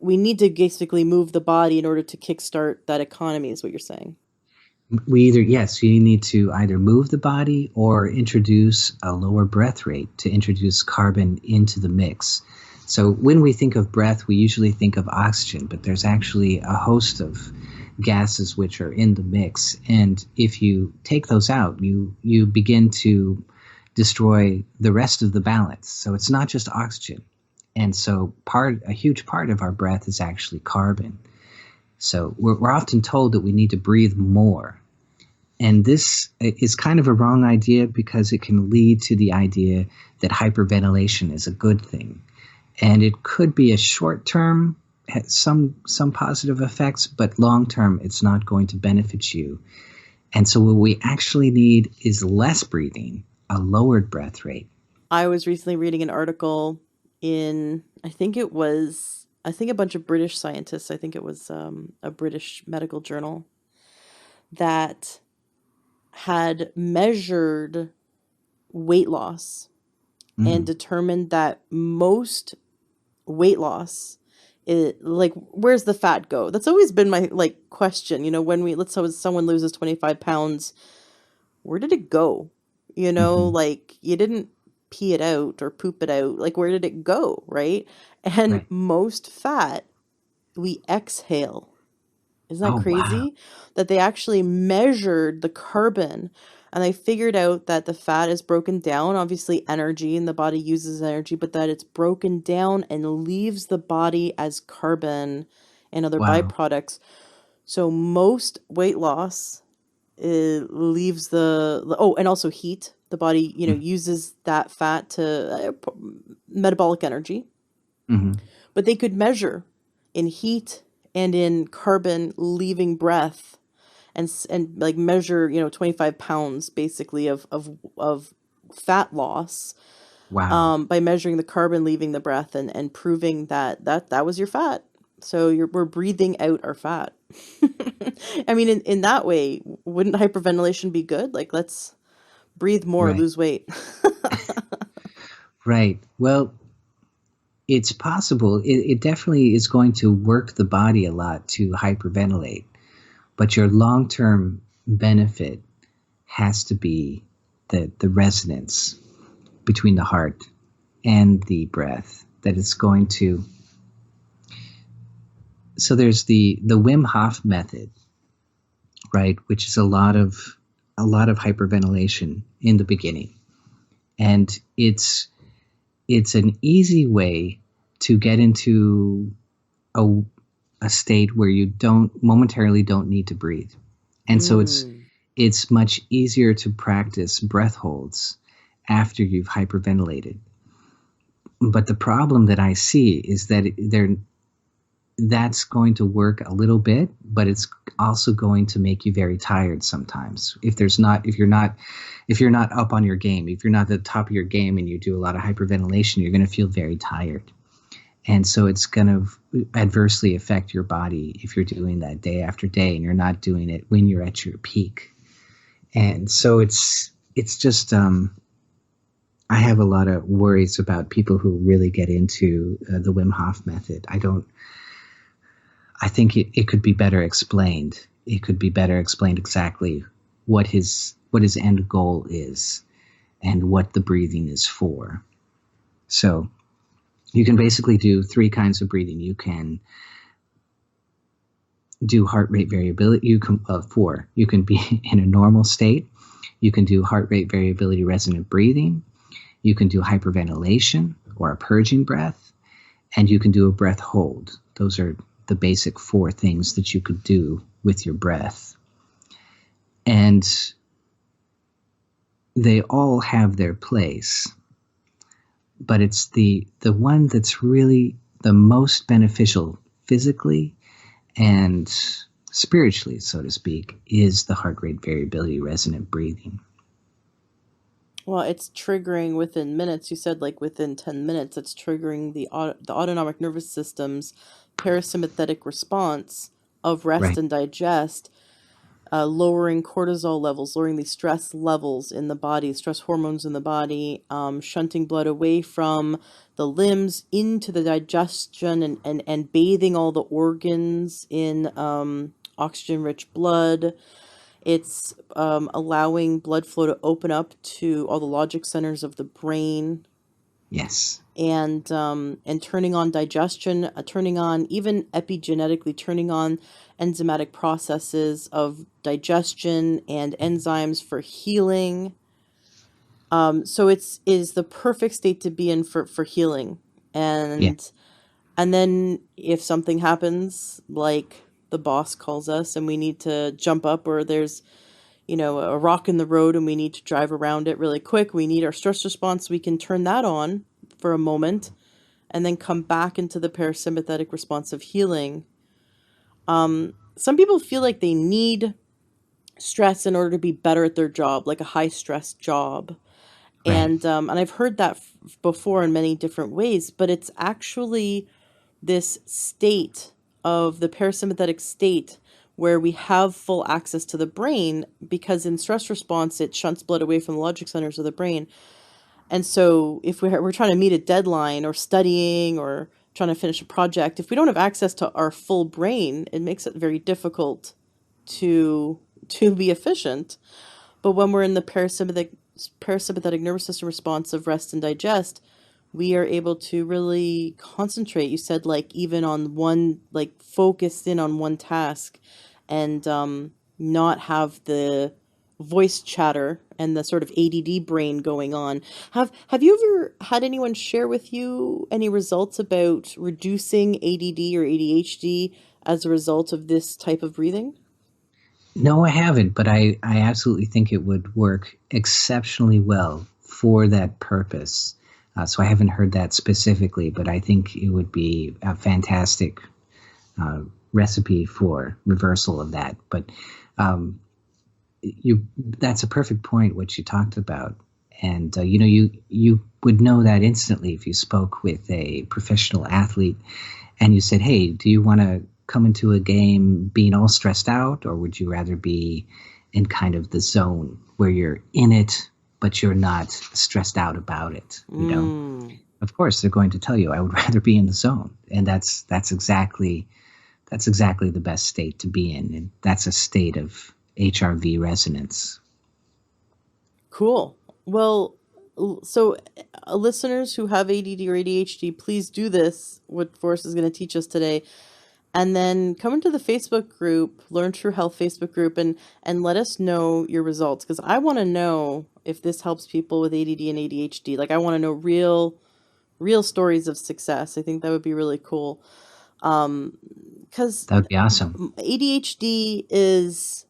we need to basically move the body in order to kickstart that economy is what you're saying. Yes, you need to either move the body or introduce a lower breath rate to introduce carbon into the mix. So when we think of breath, we usually think of oxygen, but there's actually a host of gases which are in the mix. And if you take those out, you begin to destroy the rest of the balance. So it's not just oxygen. And so a huge part of our breath is actually carbon. So we're often told that we need to breathe more. And this is kind of a wrong idea because it can lead to the idea that hyperventilation is a good thing. And it could be a short term, some positive effects, but long term, it's not going to benefit you. And so what we actually need is less breathing, a lowered breath rate. I was recently reading an article in I think a bunch of British scientists, I think it was a British medical journal that had measured weight loss and Mm, determined that most weight loss like where's the fat go? That's always been my like question, when let's say someone loses 25 pounds, where did it go? hmm Like you didn't pee it out or poop it out, like where did it go, right? And right. most fat we exhale. Isn't that Oh, wow. crazy? That they actually measured the carbon and they figured out that the fat is broken down, obviously energy, and the body uses energy, but that it's broken down and leaves the body as carbon and other Wow. byproducts. So most weight loss leaves oh, and also heat. The body, Mm. uses that fat to metabolic energy, Mhm. but they could measure in heat and in carbon leaving breath, and like measure 25 pounds basically of fat loss, Wow. by measuring the carbon leaving the breath, and proving that was your fat. So we're breathing out our fat. I mean, in that way, wouldn't hyperventilation be good? Like, let's breathe more, Right. lose weight. Right. Well, it's possible. It definitely is going to work the body a lot to hyperventilate, but your long-term benefit has to be the resonance between the heart and the breath that it's going to. So there's the Wim Hof method, right, which is a lot of hyperventilation in the beginning, and it's an easy way to get into a a state where you don't need to breathe. And so Mm. it's much easier to practice breath holds after you've hyperventilated. But the problem that I see is that that's going to work a little bit, but it's also going to make you very tired sometimes. If you're not up on your game, if you're not at the top of your game and you do a lot of hyperventilation, you're going to feel very tired. And so it's going to adversely affect your body if you're doing that day after day and you're not doing it when you're at your peak. And so it's just I have a lot of worries about people who really get into the Wim Hof method. I think it could be better explained. It could be better explained exactly what his end goal is and what the breathing is for. So you can basically do three kinds of breathing. You can do heart rate variability. You can four. You can be in a normal state. You can do heart rate variability resonant breathing. You can do hyperventilation or a purging breath, and you can do a breath hold. Those are the basic four things that you could do with your breath. And they all have their place, but it's the one that's really the most beneficial physically and spiritually, so to speak, is the heart rate variability resonant breathing. Well, it's triggering within minutes. You said like within 10 minutes, it's triggering the autonomic nervous system's parasympathetic response of rest Right. and digest, lowering cortisol levels, lowering the stress levels in the body, stress hormones in the body, shunting blood away from the limbs into the digestion, and bathing all the organs in oxygen-rich blood. It's allowing blood flow to open up to all the logic centers of the brain, Yes. and turning on digestion, turning on, even epigenetically, turning on enzymatic processes of digestion and enzymes for healing. So it's is the perfect state to be in for healing. Yeah. And then if something happens, like the boss calls us and we need to jump up, or there's a rock in the road and we need to drive around it really quick, we need our stress response, we can turn that on for a moment and then come back into the parasympathetic response of healing. Some people feel like they need stress in order to be better at their job, like a high stress job. Right. And I've heard that before in many different ways, but it's actually this state of the parasympathetic state where we have full access to the brain, because in stress response it shunts blood away from the logic centers of the brain. And so if we're trying to meet a deadline or studying or trying to finish a project, if we don't have access to our full brain, it makes it very difficult to be efficient. But when we're in the parasympathetic nervous system response of rest and digest, we are able to really concentrate. You said like even on one, like focus in on one task, and not have the voice chatter and the sort of ADD brain going on. Have you ever had anyone share with you any results about reducing ADD or ADHD as a result of this type of breathing? No, I haven't, but I absolutely think it would work exceptionally well for that purpose. So I haven't heard that specifically, but I think it would be a fantastic uh, recipe for reversal of that. But um, you that's a perfect point what you talked about, and you would know that instantly if you spoke with a professional athlete and you said, hey, do you want to come into a game being all stressed out, or would you rather be in kind of the zone where you're in it but you're not stressed out about it. Mm. Of course they're going to tell you, I would rather be in the zone, and that's exactly the best state to be in, and that's a state of HRV resonance. Cool. Well, so listeners who have ADD or ADHD, please do this, what Forrest is going to teach us today. And then come into the Facebook group, Learn True Health Facebook group, and let us know your results. Because I want to know if this helps people with ADD and ADHD. Like, I want to know real stories of success. I think that would be really cool. Because That would be awesome. ADHD is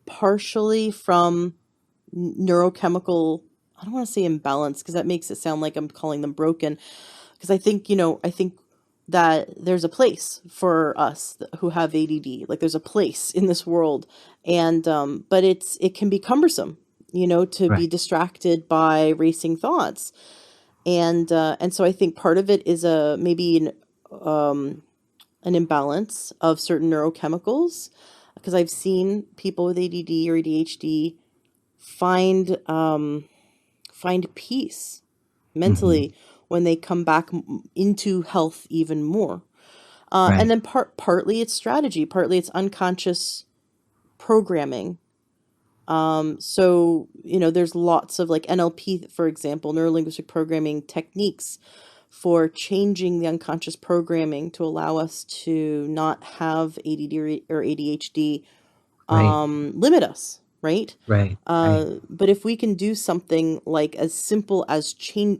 partially from neurochemical, I don't want to say imbalance because that makes it sound like I'm calling them broken. Because I think that there's a place for us who have ADD. Like there's a place in this world, and but it can be cumbersome, to be Right. distracted by racing thoughts, and so I think part of it is a maybe an imbalance of certain neurochemicals. Because I've seen people with ADD or ADHD find find peace Hmm. mentally when they come back into health even more. And Right. then partly it's strategy, partly it's unconscious programming. So there's lots of like NLP, for example, neuro linguistic programming techniques for changing the unconscious programming to allow us to not have ADD or ADHD Right. limit us, right? Right. Right. But if we can do something like as simple as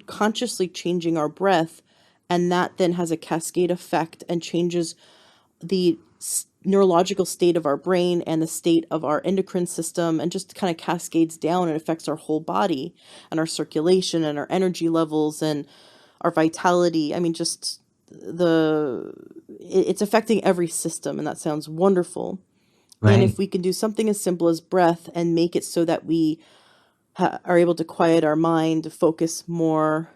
consciously changing our breath, and that then has a cascade effect and changes the neurological state of our brain and the state of our endocrine system, and just kind of cascades down and affects our whole body and our circulation and our energy levels and our vitality. I mean, just it's affecting every system, and that sounds wonderful. And if Right. we can do something as simple as breath and make it so that we are able to quiet our mind, focus more,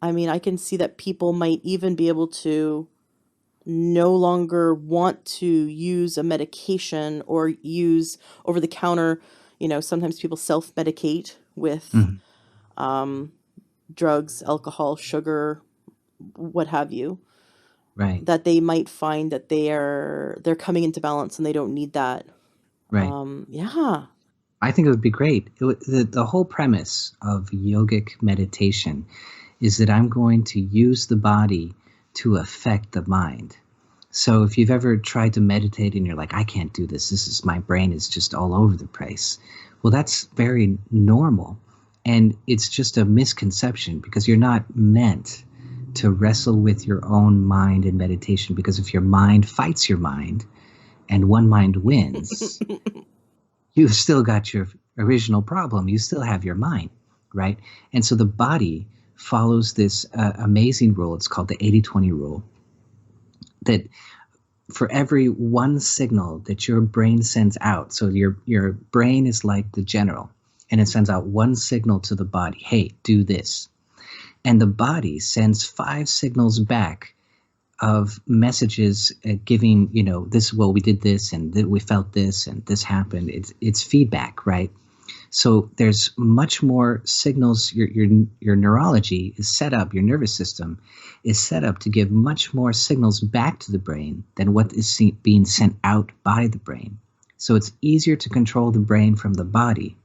I mean, I can see that people might even be able to no longer want to use a medication or use over the counter. Sometimes people self medicate with Mhm. drugs, alcohol, sugar, what have you, Right. that they might find that they're coming into balance and they don't need that. Right. Yeah. I think it would be great. The whole premise of yogic meditation is that I'm going to use the body to affect the mind. So if you've ever tried to meditate and you're like, I can't do this, my brain is just all over the place. Well, that's very normal. And it's just a misconception because you're not meant to wrestle with your own mind in meditation, because if your mind fights your mind and one mind wins, you've still got your original problem. You still have your mind, right? And so the body follows this amazing rule. It's called the 80-20 rule, that for every one signal that your brain sends out, so your brain is like the general, and it sends out one signal to the body, hey, do this. And the body sends five signals back of messages giving, this, well, we did this and we felt this and this happened. It's feedback, right? So there's much more signals. Your neurology is set up, your nervous system is set up to give much more signals back to the brain than what is being sent out by the brain. So it's easier to control the brain from the body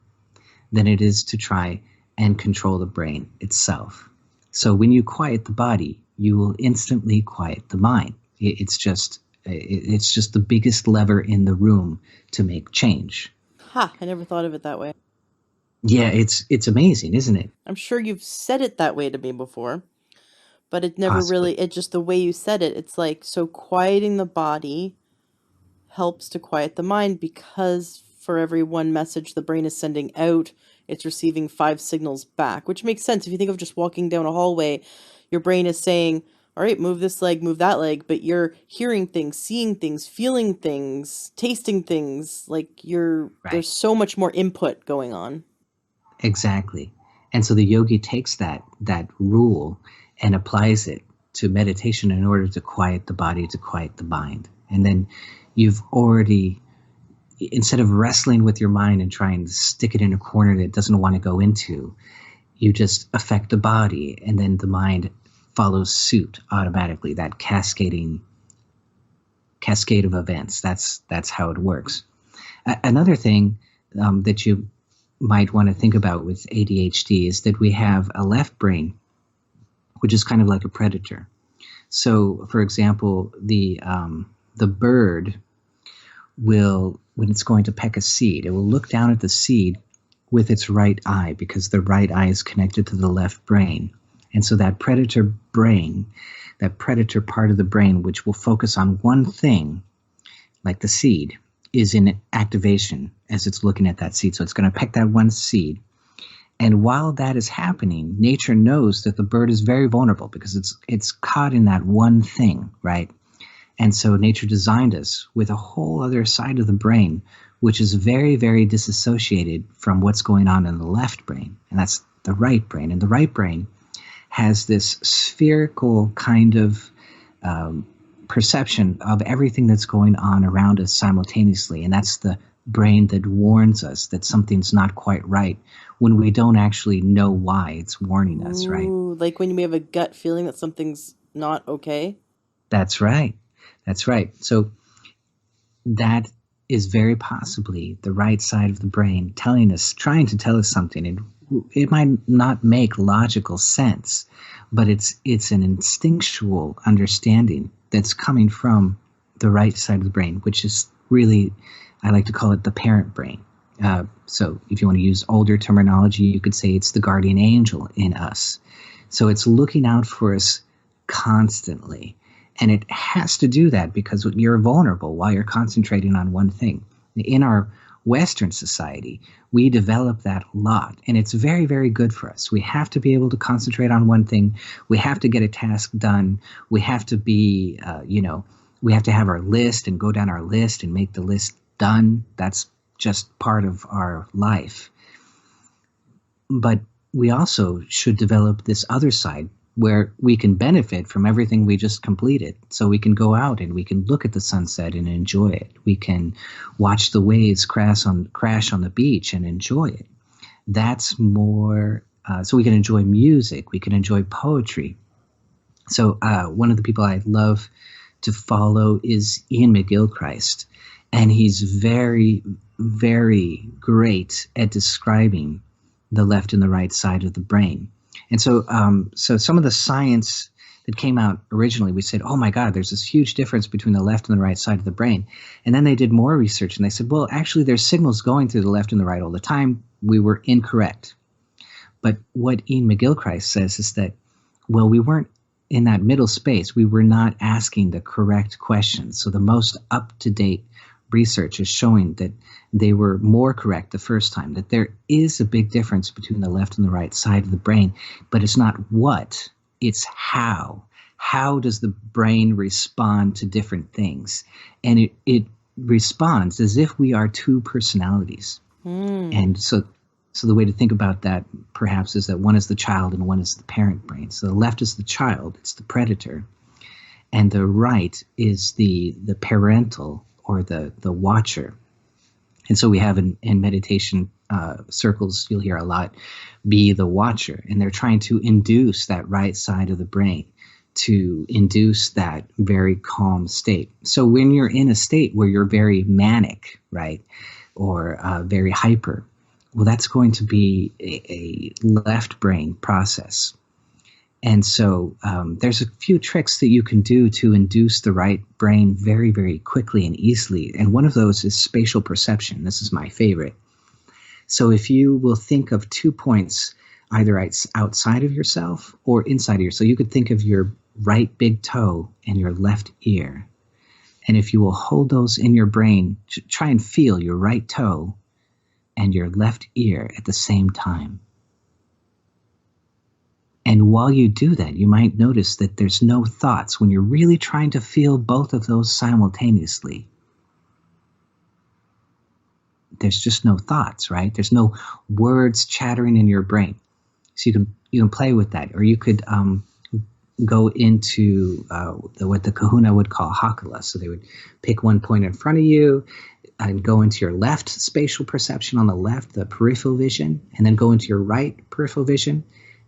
than it is to try and control the brain itself. So when you quiet the body, you will instantly quiet the mind. It's just the biggest lever in the room to make change. Ha, I never thought of it that way. Yeah, it's amazing, isn't it? I'm sure you've said it that way to me before, but it never Possibly. really, it just the way you said it, it's like, so quieting the body helps to quiet the mind because for every one message the brain is sending out, it's receiving 5 signals back, which makes sense. If you think of just walking down a hallway, your brain is saying, all right, move this leg, move that leg, but you're hearing things, seeing things, feeling things, tasting things, like Right. there's so much more input going on. Exactly. And so the yogi takes that rule and applies it to meditation in order to quiet the body, to quiet the mind. And then you've already, instead of wrestling with your mind and trying to stick it in a corner that it doesn't want to go into, you just affect the body, and then the mind follows suit automatically. That cascade of events. That's how it works. Another thing that you might want to think about with ADHD is that we have a left brain, which is kind of like a predator. So, for example, the bird will, when it's going to peck a seed, it will look down at the seed with its right eye because the right eye is connected to the left brain. And so that predator brain, that predator part of the brain, which will focus on one thing, like the seed, is in activation as it's looking at that seed. So it's going to peck that one seed. And while that is happening, nature knows that the bird is very vulnerable because it's caught in that one thing, right? And so nature designed us with a whole other side of the brain, which is very, very disassociated from what's going on in the left brain. And that's the right brain. And the right brain has this spherical kind of perception of everything that's going on around us simultaneously. And that's the brain that warns us that something's not quite right when we don't actually know why it's warning us, right? Ooh, like when you have a gut feeling that something's not okay. That's right. That's right. So that is very possibly the right side of the brain telling us, trying to tell us something. And it might not make logical sense, but it's an instinctual understanding that's coming from the right side of the brain, which is really, I like to call it the parent brain. So if you want to use older terminology, you could say it's the guardian angel in us. So it's looking out for us constantly. And it has to do that because you're vulnerable while you're concentrating on one thing. In our Western society, we develop that a lot, and it's very, very good for us. We have to be able to concentrate on one thing. We have to get a task done. We have to be, we have to have our list and go down our list and make the list done. That's just part of our life. But we also should develop this other side where we can benefit from everything we just completed. So we can go out and we can look at the sunset and enjoy it. We can watch the waves crash on the beach and enjoy it. That's more, so we can enjoy music. We can enjoy poetry. So one of the people I love to follow is Ian McGilchrist. And he's very, very great at describing the left and the right side of the brain. And so some of the science that came out originally, we said, oh my God, there's this huge difference between the left and the right side of the brain. And then they did more research and they said, well, actually there's signals going through the left and the right all the time. We were incorrect. But what Ian McGilchrist says is that, well, we weren't in that middle space. We were not asking the correct questions. So the most up-to-date research is showing that they were more correct the first time, that there is a big difference between the left and the right side of the brain, but it's not what, it's how. How does the brain respond to different things? And it responds as if we are two personalities. And so the way to think about that perhaps is that one is the child and one is the parent brain. So the left is the child, it's the predator, and the right is the parental or the watcher. And so we have in meditation circles, you'll hear a lot, be the watcher. And they're trying to induce that right side of the brain, to induce that very calm state. So when you're in a state where you're very manic, right, or very hyper, well, that's going to be a left brain process. And so there's a few tricks that you can do to induce the right brain very, very quickly and easily. And one of those is spatial perception. This is my favorite. So if you will think of 2 points either outside of yourself or inside of yourself, so you could think of your right big toe and your left ear. And if you will hold those in your brain, try and feel your right toe and your left ear at the same time. And while you do that, you might notice that there's no thoughts when you're really trying to feel both of those simultaneously. There's just no thoughts, right? There's no words chattering in your brain. So you can play with that, or you could go into what the Kahuna would call hakala. So they would pick one point in front of you and go into your left spatial perception on the left, the peripheral vision, and then go into your right peripheral vision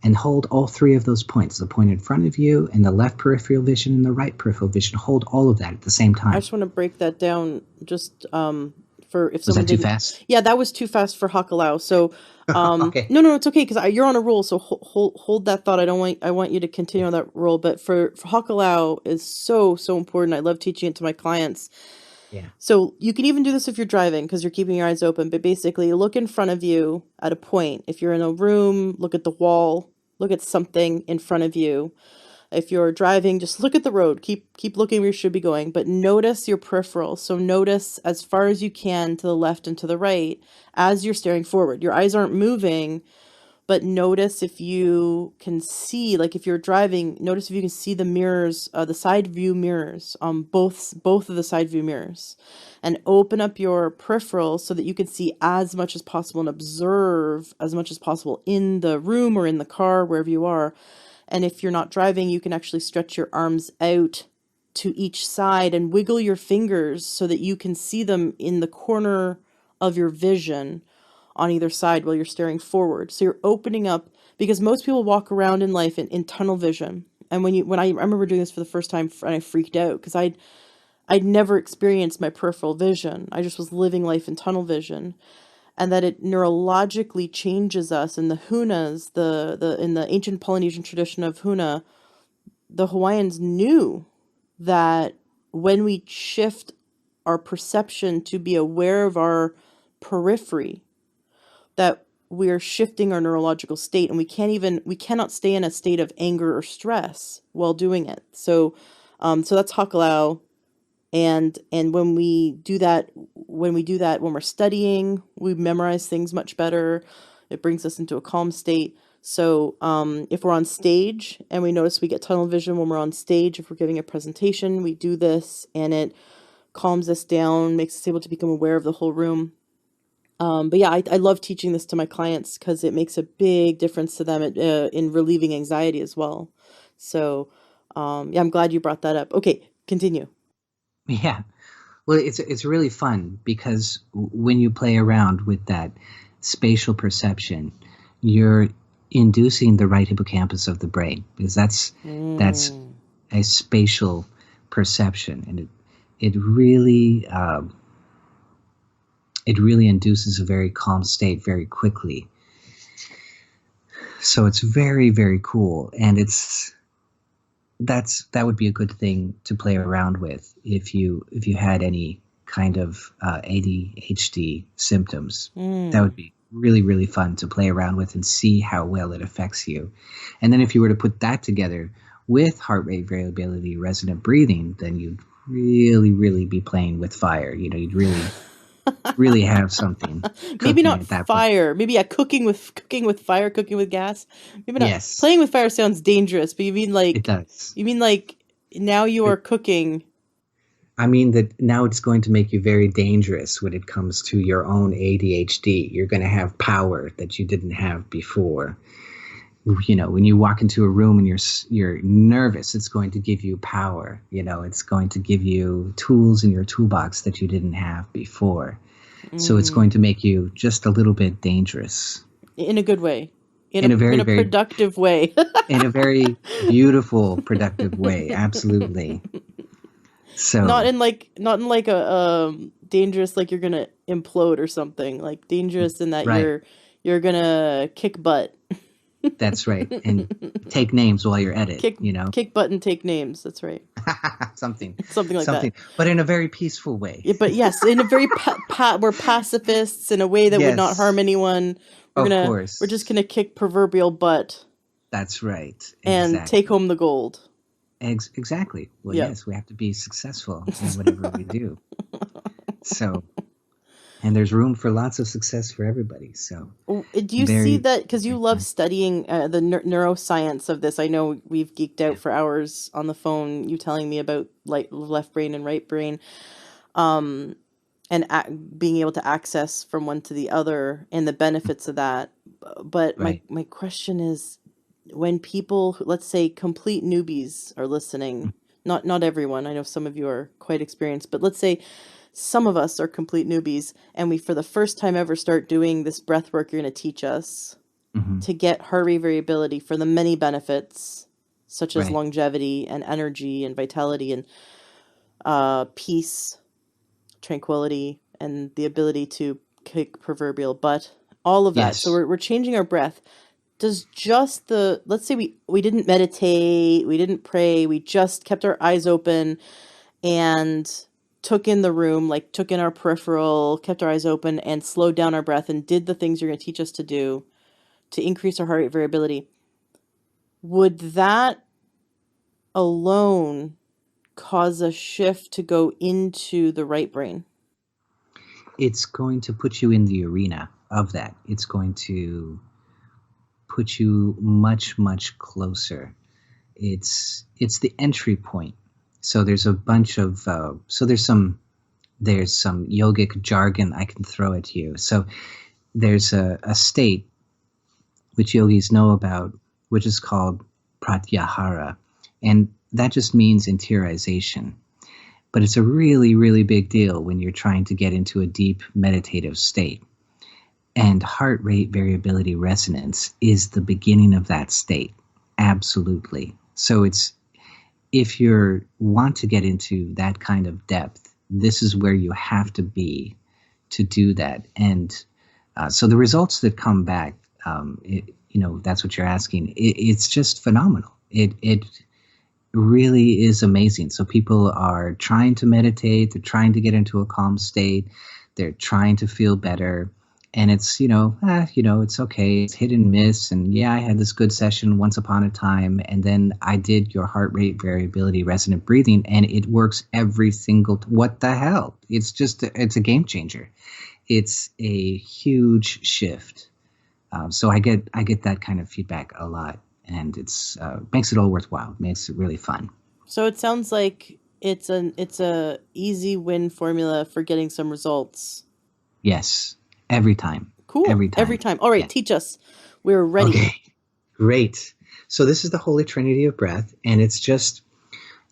and hold all three of those points, the point in front of you and the left peripheral vision and the right peripheral vision. Hold all of that at the same time. I just want to break that down just for if Was someone that too didn't. fast? Yeah, that was too fast for Hakalau. So Okay. no, it's okay because you're on a roll. So hold that thought. I want you to continue on that roll. But for Hakalau is so important. I love teaching it to my clients. Yeah. So you can even do this if you're driving because you're keeping your eyes open. But basically, look in front of you at a point. If you're in a room, look at the wall. Look at something in front of you. If you're driving, just look at the road. Keep looking where you should be going, but notice your peripheral. So notice as far as you can to the left and to the right as you're staring forward. Your eyes aren't moving, but notice if you can see, like if you're driving, notice if you can see the mirrors, the side view mirrors on both of the side view mirrors, and open up your peripheral so that you can see as much as possible and observe as much as possible in the room or in the car, wherever you are. And if you're not driving, you can actually stretch your arms out to each side and wiggle your fingers so that you can see them in the corner of your vision on either side while you're staring forward. So you're opening up, because most people walk around in life in tunnel vision. And when I remember doing this for the first time, and I freaked out because I'd never experienced my peripheral vision. I just was living life in tunnel vision. And that it neurologically changes us. And the Hunas, in the ancient Polynesian tradition of Huna, the Hawaiians knew that when we shift our perception to be aware of our periphery, that we are shifting our neurological state, and we cannot stay in a state of anger or stress while doing it. So that's Hakalau. And when we do that, when we're studying, we memorize things much better. It brings us into a calm state. So if we're on stage and we notice we get tunnel vision when we're on stage, if we're giving a presentation, we do this and it calms us down, makes us able to become aware of the whole room. But yeah, I love teaching this to my clients because it makes a big difference to them in relieving anxiety as well. So yeah, I'm glad you brought that up. Okay, continue. Yeah. Well, it's really fun because when you play around with that spatial perception, you're inducing the right hippocampus of the brain, because that's a spatial perception, and it really induces a very calm state very quickly. So it's very, very cool, and that would be a good thing to play around with if you had any kind of ADHD symptoms. That would be really, really fun to play around with and see how well it affects you. And then if you were to put that together with heart rate variability, resonant breathing, then you'd really, really be playing with fire. You'd really have something. Maybe not at that fire. Point. Maybe cooking with fire, cooking with gas. Maybe not. Yes. Playing with fire sounds dangerous, but you mean like it does. You mean like now you are cooking. I mean that now it's going to make you very dangerous when it comes to your own ADHD. You're going to have power that you didn't have before. When you walk into a room and you're nervous, it's going to give you power. It's going to give you tools in your toolbox that you didn't have before. So it's going to make you just a little bit dangerous. In a good way. In a very productive way. In a very beautiful, productive way. Absolutely. So not in like a dangerous, like you're gonna implode or something. Like dangerous in that you're gonna kick butt. That's right. And take names while you're at it. Kick butt and take names. That's right. Something like that. But in a very peaceful way. Yeah, but yes, in a very we're pacifists in a way that would not harm anyone. We're just gonna kick proverbial butt. That's right. And take home the gold. Exactly. Well, Yeah. yes, we have to be successful in whatever we do. So, and there's room for lots of success for everybody. So, Do you see very, that, because you very love fun. studying the neuroscience of this? I know we've geeked out for hours on the phone, you telling me about left brain and right brain, and being able to access from one to the other and the benefits of that. But Right. my question is, when people, let's say complete newbies, are listening, not everyone, I know some of you are quite experienced, but let's say some of us are complete newbies, and we for the first time ever start doing this breath work you're going to teach us Mm-hmm. to get heart rate variability for the many benefits such as Right. longevity and energy and vitality and peace, tranquility, and the ability to kick proverbial butt, all of that. So Yes. we're changing our breath. Does just let's say we didn't meditate, we didn't pray, we just kept our eyes open and took in the room, like took in our peripheral, kept our eyes open and slowed down our breath and did the things you're going to teach us to do to increase our heart rate variability, would that alone cause a shift to go into the right brain? It's going to put you in the arena of that. It's going to put you much, much closer. It's the entry point. So there's a bunch of so there's some yogic jargon I can throw at you. So there's a state which yogis know about, which is called pratyahara, and that just means interiorization. But it's a really, really big deal when you're trying to get into a deep meditative state. And heart rate variability resonance is the beginning of that state. Absolutely. So it's if you want to get into that kind of depth, this is where you have to be to do that. And so the results that come back, that's what you're asking. It's just phenomenal. It really is amazing. So people are trying to meditate, they're trying to get into a calm state, they're trying to feel better. And it's, it's okay. It's hit and miss. And yeah, I had this good session once upon a time. And then I did your heart rate variability resonant breathing, and it works every single, what the hell? It's a game changer. It's a huge shift. So I get that kind of feedback a lot, and it's makes it all worthwhile. Makes it really fun. So it sounds like it's a easy win formula for getting some results. Yes, every time. Cool. Every Every time. time. All right, Yeah. teach us. We're ready. Okay. Great. So this is the Holy Trinity of Breath, and it's just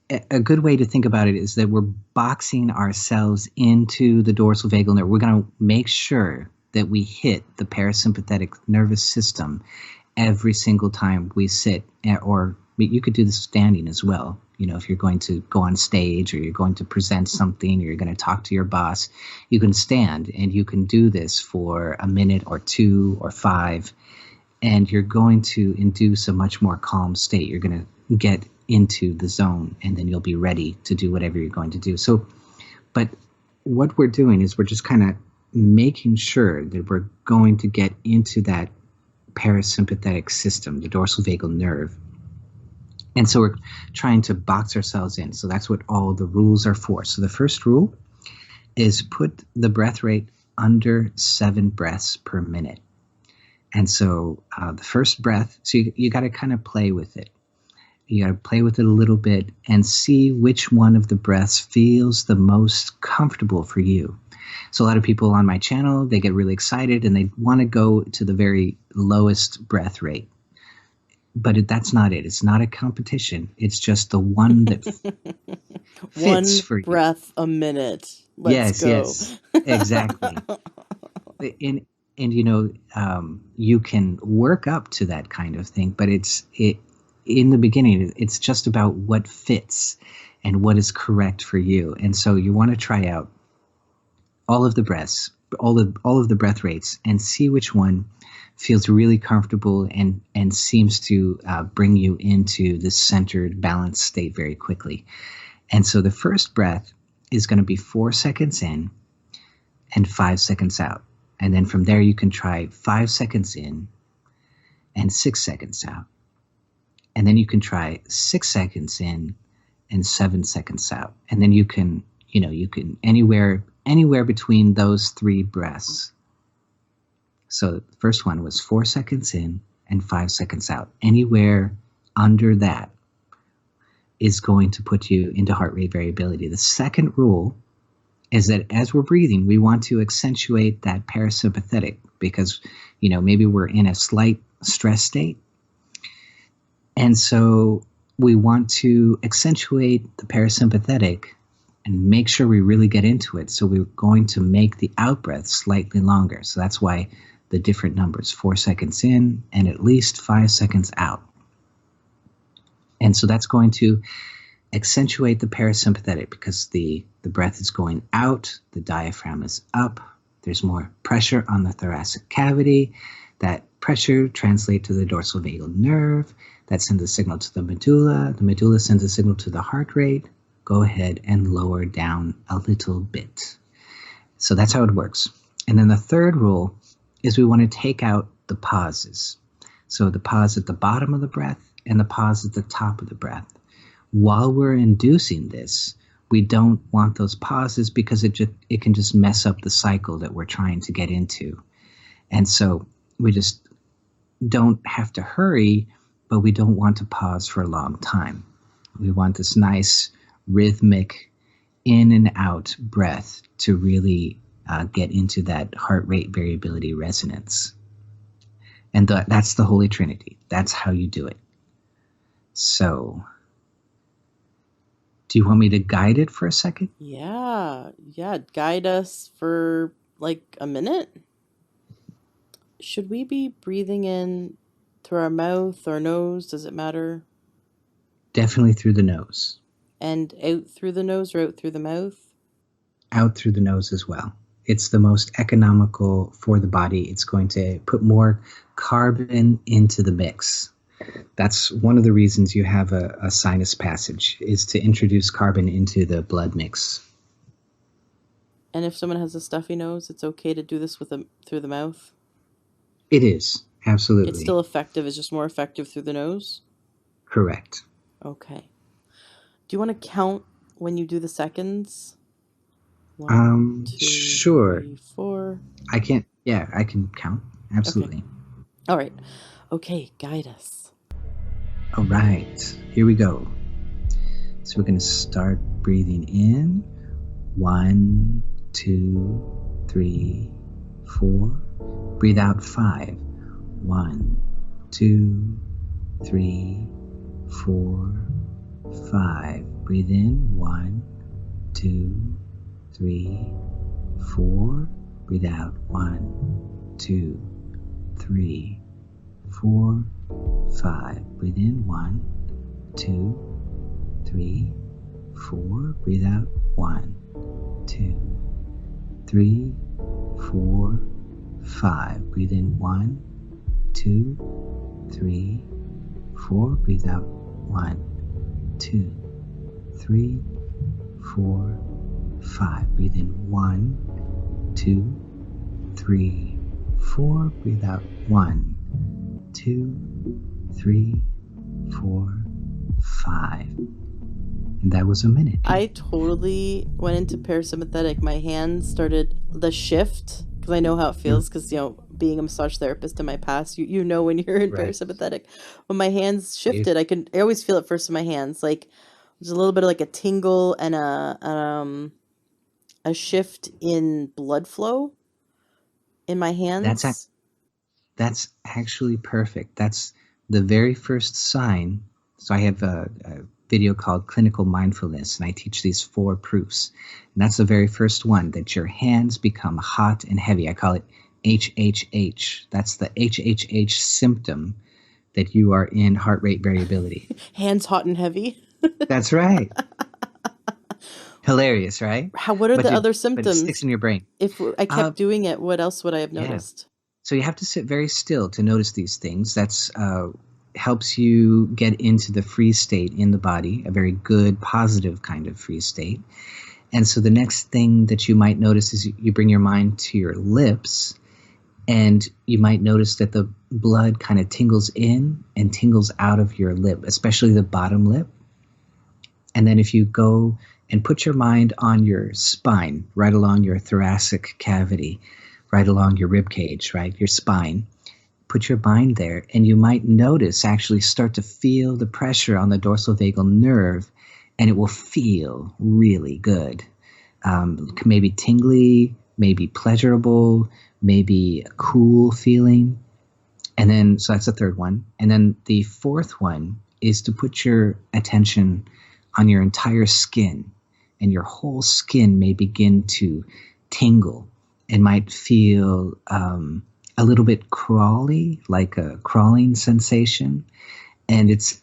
a good way to think about it is that we're boxing ourselves into the dorsal vagal nerve. We're going to make sure that we hit the parasympathetic nervous system every single time we sit, or you could do this standing as well. If you're going to go on stage or you're going to present something or you're going to talk to your boss, you can stand and you can do this for a minute or 2 or 5, and you're going to induce a much more calm state. You're going to get into the zone, and then you'll be ready to do whatever you're going to do. So, but what we're doing is we're just kind of making sure that we're going to get into that parasympathetic system, the dorsal vagal nerve. And so we're trying to box ourselves in. So that's what all the rules are for. So the first rule is put the breath rate under 7 breaths per minute. And so the first breath, so you got to kind of play with it. You got to play with it a little bit and see which one of the breaths feels the most comfortable for you. So a lot of people on my channel, they get really excited and they want to go to the very lowest breath rate. But that's not it. It's not a competition. It's just the one that fits One for you. breath a minute. Let's go. Yes, exactly. And you can work up to that kind of thing, but in the beginning, it's just about what fits and what is correct for you. And so you want to try out all of the breaths, all of the breath rates, and see which one feels really comfortable and seems to bring you into this centered, balanced state very quickly. And so the first breath is going to be 4 seconds in and 5 seconds out. And then from there, you can try 5 seconds in and 6 seconds out. And then you can try 6 seconds in and 7 seconds out. And then you can anywhere between those 3 breaths. So the first one was 4 seconds in and 5 seconds out. Anywhere under that is going to put you into heart rate variability. The second rule is that as we're breathing, we want to accentuate that parasympathetic because, maybe we're in a slight stress state. And so we want to accentuate the parasympathetic and make sure we really get into it. So we're going to make the out breath slightly longer. So that's why the different numbers, 4 seconds in and at least 5 seconds out. And so that's going to accentuate the parasympathetic because the breath is going out, the diaphragm is up, there's more pressure on the thoracic cavity. That pressure translates to the dorsal vagal nerve. That sends a signal to the medulla. The medulla sends a signal to the heart rate. Go ahead and lower down a little bit. So that's how it works. And then the third rule is we want to take out the pauses. So the pause at the bottom of the breath and the pause at the top of the breath. While we're inducing this, we don't want those pauses because it can just mess up the cycle that we're trying to get into. And so we just don't have to hurry, but we don't want to pause for a long time. We want this nice rhythmic in and out breath to really get into that heart rate variability resonance. And that's the Holy Trinity. That's how you do it. So, do you want me to guide it for a second? Yeah. Guide us for like a minute. Should we be breathing in through our mouth or nose? Does it matter? Definitely through the nose. And out through the nose or out through the mouth? Out through the nose as well. It's the most economical for the body. It's going to put more carbon into the mix. That's one of the reasons you have a sinus passage, is to introduce carbon into the blood mix. And if someone has a stuffy nose, it's okay to do this through the mouth? It is, absolutely. It's still effective. It's just more effective through the nose? Correct. Okay. Do you want to count when you do the seconds? 1, 2, sure. 3, 4. I can count. Absolutely. Okay. All right. Okay, guide us. All right, here we go. So we're going to start breathing in. 1, 2, 3, 4. Breathe out 5. 1, 2, 3, 4, 5. Breathe in. 1, 2, 3, 4. Breathe out. 1, 2, 3, 4, 5. Breathe in. 1, 2, 3, 4. Breathe out. 1, 2, 3, 4, 5. Breathe in. 1, 2, 3, 4. Breathe out. 1, 2, 3, 4, 5. Breathe in. 1, 2, 3, 4. Breathe out. 1, 2, 3, 4, 5. And that was a minute. I totally went into parasympathetic. My hands started the shift because I know how it feels because, being a massage therapist in my past, you know when you're in parasympathetic. When my hands shifted, I always feel it first in my hands. Like there's a little bit of like a tingle and a shift in blood flow in my hands. That's actually perfect. That's the very first sign. So I have a video called Clinical Mindfulness, and I teach these 4 proofs. And that's the very first one, that your hands become hot and heavy. I call it HHH. That's the HHH symptom that you are in heart rate variability. Hands hot and heavy. That's right. Hilarious, right? What are the other symptoms? But it sticks in your brain. If I kept doing it, what else would I have noticed? So you have to sit very still to notice these things. That's helps you get into the freeze state in the body, a very good, positive kind of freeze state. And so the next thing that you might notice is you bring your mind to your lips, And you might notice that the blood kind of tingles in and tingles out of your lip, especially the bottom lip. And then if you go and put your mind on your spine, right along your thoracic cavity, right along your rib cage, right, your spine, put your mind there, and you might notice, actually start to feel the pressure on the dorsal vagal nerve, and it will feel really good. Maybe tingly, maybe pleasurable, maybe a cool feeling. And then, so that's the third one. And then the fourth one is to put your attention on your entire skin, and your whole skin may begin to tingle and might feel a little bit crawly, like a crawling sensation. And it's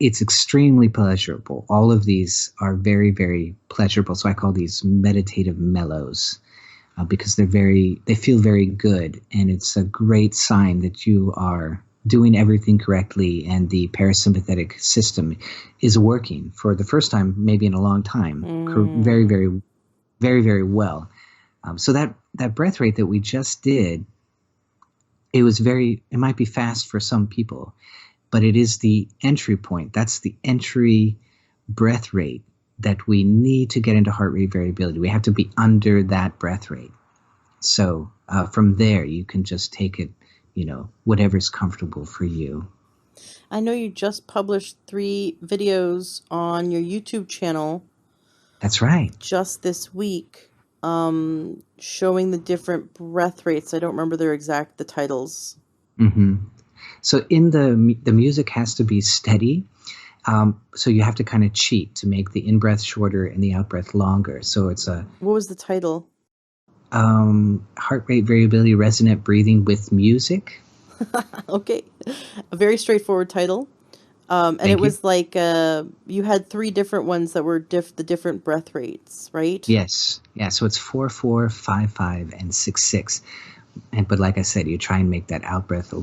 extremely pleasurable. All of these are very, very pleasurable. So I call these meditative mellows because they feel very good. And it's a great sign that you are doing everything correctly and the parasympathetic system is working for the first time, maybe in a long time, very, very, very, very well. So that breath rate that we just did, it might be fast for some people, but it is the entry point. That's the entry breath rate that we need to get into heart rate variability. We have to be under that breath rate. So from there, you can just take it, whatever's comfortable for you. I know you just published 3 videos on your YouTube channel. That's right. Just this week, showing the different breath rates. I don't remember the titles. Mm-hmm. So in the music has to be steady. So you have to kind of cheat to make the in-breath shorter and the out-breath longer. So it's What was the title? Heart rate variability, resonant breathing with music. Okay. A very straightforward title. And Thank it was you. like you had 3 different ones that were the different breath rates, right? Yes. Yeah. So it's 4, 4, 5, 5, and 6, 6. But like I said, you try and make that out breath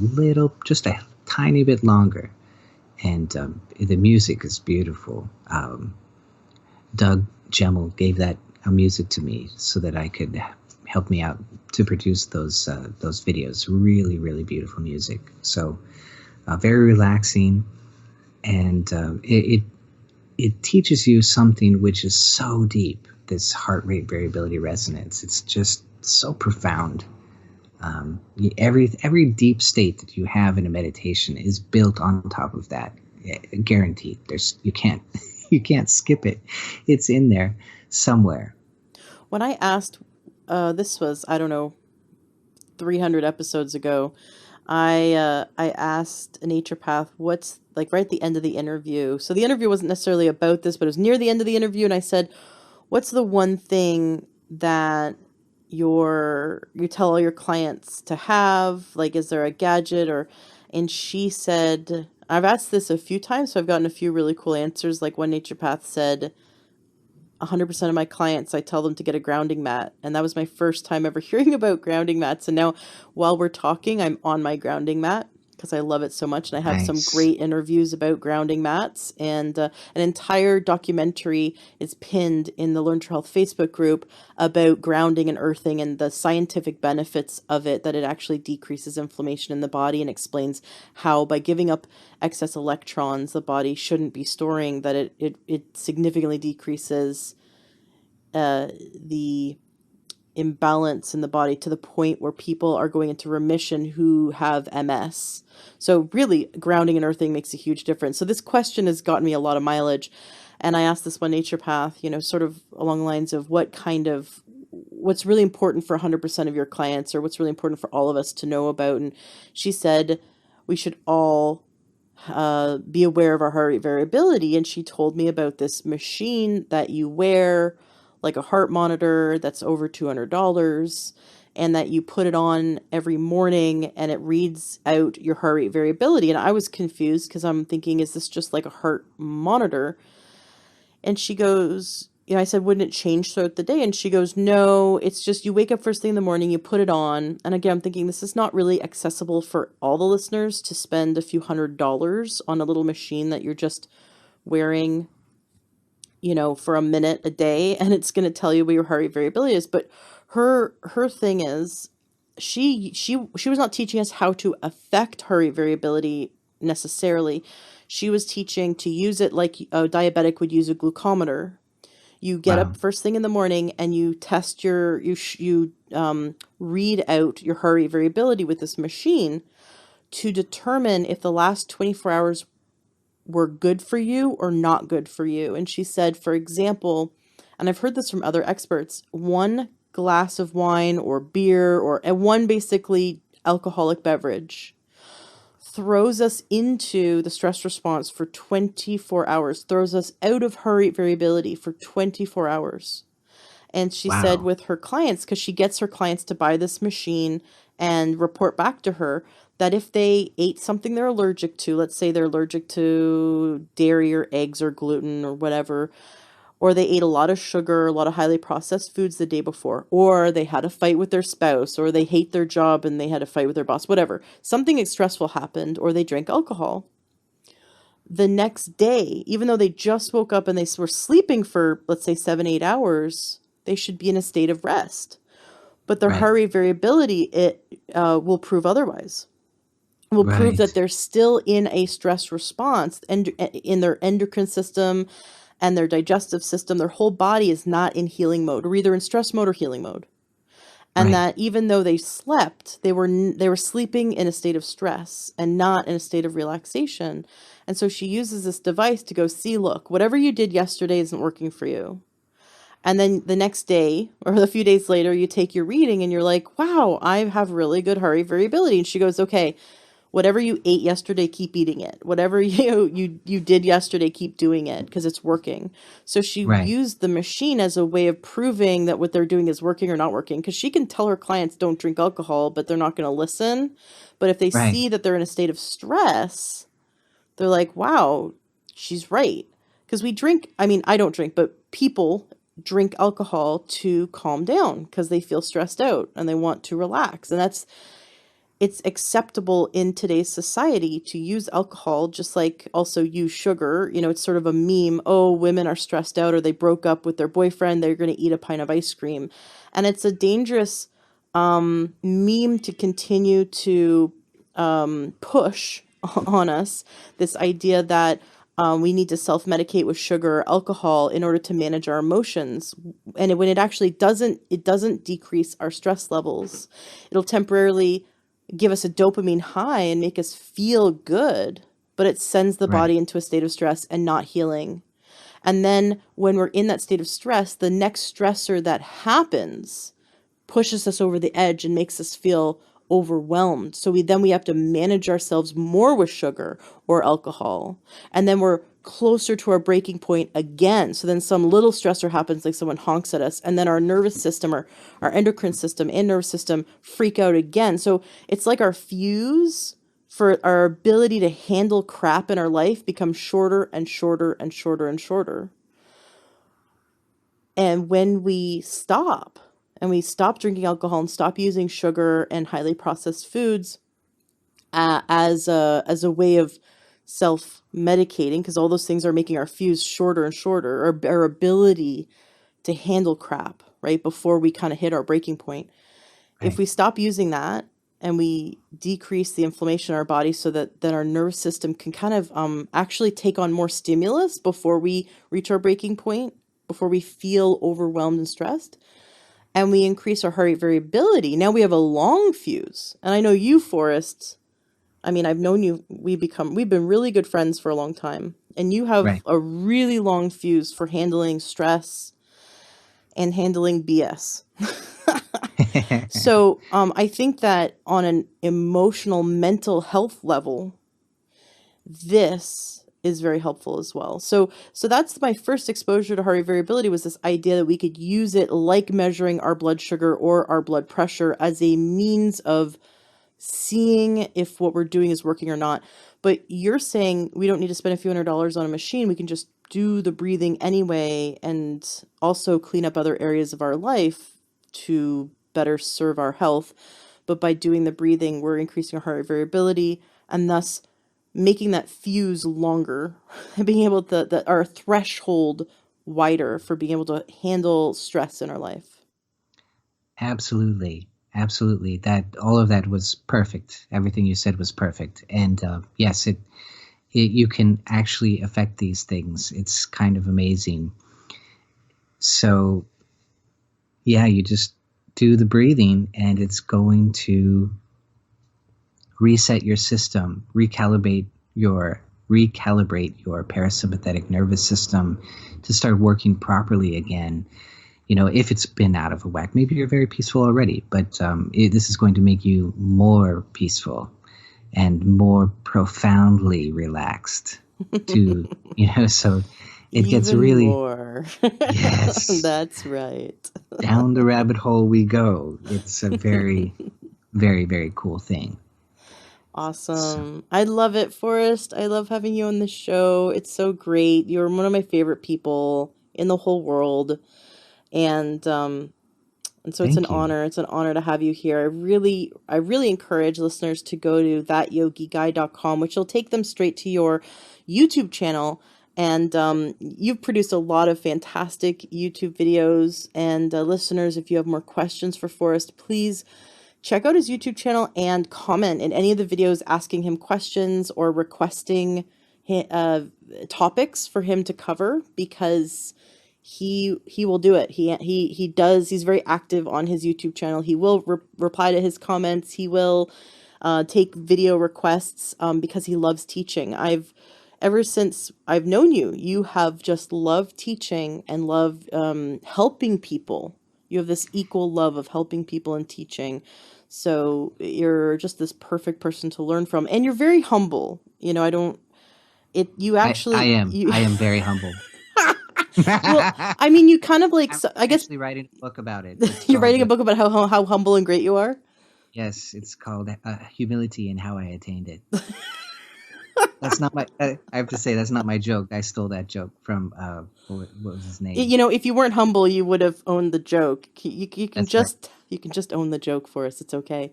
just a tiny bit longer. And the music is beautiful. Doug Gemmell gave that music to me so that I could help me out to produce those videos. Really, really beautiful music. So very relaxing, and it teaches you something which is so deep. This heart rate variability resonance. It's just so profound. Every deep state that you have in a meditation is built on top of that. Guaranteed. You can't skip it. It's in there somewhere. When I asked, this was, I don't know, 300 episodes ago, I asked a naturopath what's, like, right at the end of the interview. So the interview wasn't necessarily about this, but it was near the end of the interview, and I said, what's the one thing that you tell all your clients to have? Like, is there a gadget? And she said, I've asked this a few times, so I've gotten a few really cool answers. Like, one naturopath said, 100% of my clients, I tell them to get a grounding mat. And that was my first time ever hearing about grounding mats. And now while we're talking, I'm on my grounding mat because I love it so much. And I have some Nice. great interviews about grounding mats. And an entire documentary is pinned in the Learn to Health Facebook group about grounding and earthing and the scientific benefits of it, that it actually decreases inflammation in the body, and explains how by giving up excess electrons the body shouldn't be storing, that it significantly decreases the imbalance in the body to the point where people are going into remission who have MS. So really, grounding and earthing makes a huge difference. So this question has gotten me a lot of mileage. And I asked this one naturopath, sort of along the lines of what's really important for 100% of your clients, or what's really important for all of us to know about. And she said we should all be aware of our heart rate variability. And she told me about this machine that you wear, like a heart monitor that's over $200, and that you put it on every morning and it reads out your heart rate variability. And I was confused because I'm thinking, is this just like a heart monitor? And she goes, I said, wouldn't it change throughout the day? And she goes, no, it's just you wake up first thing in the morning, you put it on. And again, I'm thinking this is not really accessible for all the listeners to spend a few $100s on a little machine that you're just wearing, for a minute a day, and it's going to tell you what your heart rate variability is. But her thing is, she was not teaching us how to affect heart rate variability necessarily. She was teaching to use it like a diabetic would use a glucometer. You get up Wow. first thing in the morning and you test you read out your heart rate variability with this machine to determine if the last 24 hours were good for you or not good for you. And she said, for example, and I've heard this from other experts, one glass of wine or beer or one basically alcoholic beverage throws us into the stress response for 24 hours, throws us out of heart rate variability for 24 hours. And she said Wow. with her clients, because she gets her clients to buy this machine and report back to her, that if they ate something they're allergic to, let's say they're allergic to dairy or eggs or gluten or whatever, or they ate a lot of sugar, a lot of highly processed foods the day before, or they had a fight with their spouse, or they hate their job and they had a fight with their boss, whatever, something stressful happened, or they drank alcohol. The next day, even though they just woke up and they were sleeping for, let's say, 7, 8 hours, they should be in a state of rest. But their Right. heart rate variability, it will prove otherwise. Will prove that Right. they're still in a stress response and in their endocrine system and their digestive system. Their whole body is not in healing mode, or either in stress mode or healing mode. And Right. that even though they slept, they were sleeping in a state of stress and not in a state of relaxation. And so she uses this device to go, see, look, whatever you did yesterday isn't working for you. And then the next day or a few days later, you take your reading and you're like, wow, I have really good heart rate variability. And she goes, okay, whatever you ate yesterday, keep eating it. Whatever you did yesterday, keep doing it because it's working. So she Right. used the machine as a way of proving that what they're doing is working or not working, because she can tell her clients don't drink alcohol, but they're not going to listen. But if they Right. see that they're in a state of stress, they're like, wow, she's right. Because we drink, I mean, I don't drink, but people drink alcohol to calm down because they feel stressed out and they want to relax. And it's acceptable in today's society to use alcohol, just like also use sugar. You know, it's sort of a meme. Oh, women are stressed out or they broke up with their boyfriend, they're going to eat a pint of ice cream. And it's a dangerous meme to continue to push on us, this idea that we need to self-medicate with sugar or alcohol in order to manage our emotions. And when it actually doesn't, it doesn't decrease our stress levels. It'll temporarily give us a dopamine high and make us feel good, but it sends the Right. body into a state of stress and not healing. And then when we're in that state of stress, the next stressor that happens pushes us over the edge and makes us feel overwhelmed. So we have to manage ourselves more with sugar or alcohol. And then we're closer to our breaking point again. So then some little stressor happens, like someone honks at us, and then our nervous system or our endocrine system and nervous system freak out again. So it's like our fuse for our ability to handle crap in our life becomes shorter and shorter and shorter and shorter. And when we stop and we stop drinking alcohol and stop using sugar and highly processed foods as a way of self-medicating, because all those things are making our fuse shorter and shorter, our ability to handle crap, right, before we kind of hit our breaking point. If Right. we stop using that and we decrease the inflammation in our body so that then our nervous system can kind of actually take on more stimulus before we reach our breaking point, before we feel overwhelmed and stressed, and we increase our heart rate variability, now we have a long fuse. And I know you, Forrest, I mean, I've known you, we've been really good friends for a long time. And you have Right. a really long fuse for handling stress and handling BS. So I think that on an emotional, mental health level, this is very helpful as well. So that's my first exposure to heart rate variability, was this idea that we could use it like measuring our blood sugar or our blood pressure as a means of seeing if what we're doing is working or not. But you're saying we don't need to spend a few $100s on a machine. We can just do the breathing anyway and also clean up other areas of our life to better serve our health. But by doing the breathing, we're increasing our heart rate variability and thus making that fuse longer, being able to, our threshold wider for being able to handle stress in our life. Absolutely. absolutely. That all of that was perfect. Everything you said was perfect. And yes, you can actually affect these things. It's kind of amazing. So yeah, you just do the breathing, and it's going to reset your system, recalibrate your parasympathetic nervous system to start working properly again. You know, if it's been out of whack, maybe you're very peaceful already, but this is going to make you more peaceful and more profoundly relaxed. To so it gets Even really, more. yes, That's right. down the rabbit hole we go. It's a very, very, very cool thing. So Awesome. I love it, Forrest. I love having you on the show. It's so great. You're one of my favorite people in the whole world. And and so it's an thank you. honor. It's an honor to have you here. I really encourage listeners to go to thatyogiguy.com, which will take them straight to your YouTube channel. And you've produced a lot of fantastic YouTube videos. And listeners, if you have more questions for Forrest, please check out his YouTube channel and comment in any of the videos asking him questions or requesting topics for him to cover, because he will do it. He does. He's very active on his YouTube channel. He will reply to his comments. He will take video requests because he loves teaching. Ever since I've known you, you have just loved teaching and loved helping people. You have this equal love of helping people and teaching. So you're just this perfect person to learn from. And you're very humble. I don't, you I actually, am. you, I am very humble. well, I'm I mean, you kind of like, I guess actually writing a book about it. It's you're writing called a book about how humble and great you are. yes, it's called Humility and How I Attained It. That's not my. I have to say that's not my joke. I stole that joke from what was his name? If you weren't humble, you would have owned the joke. You can That's right. just own the joke for us. It's okay.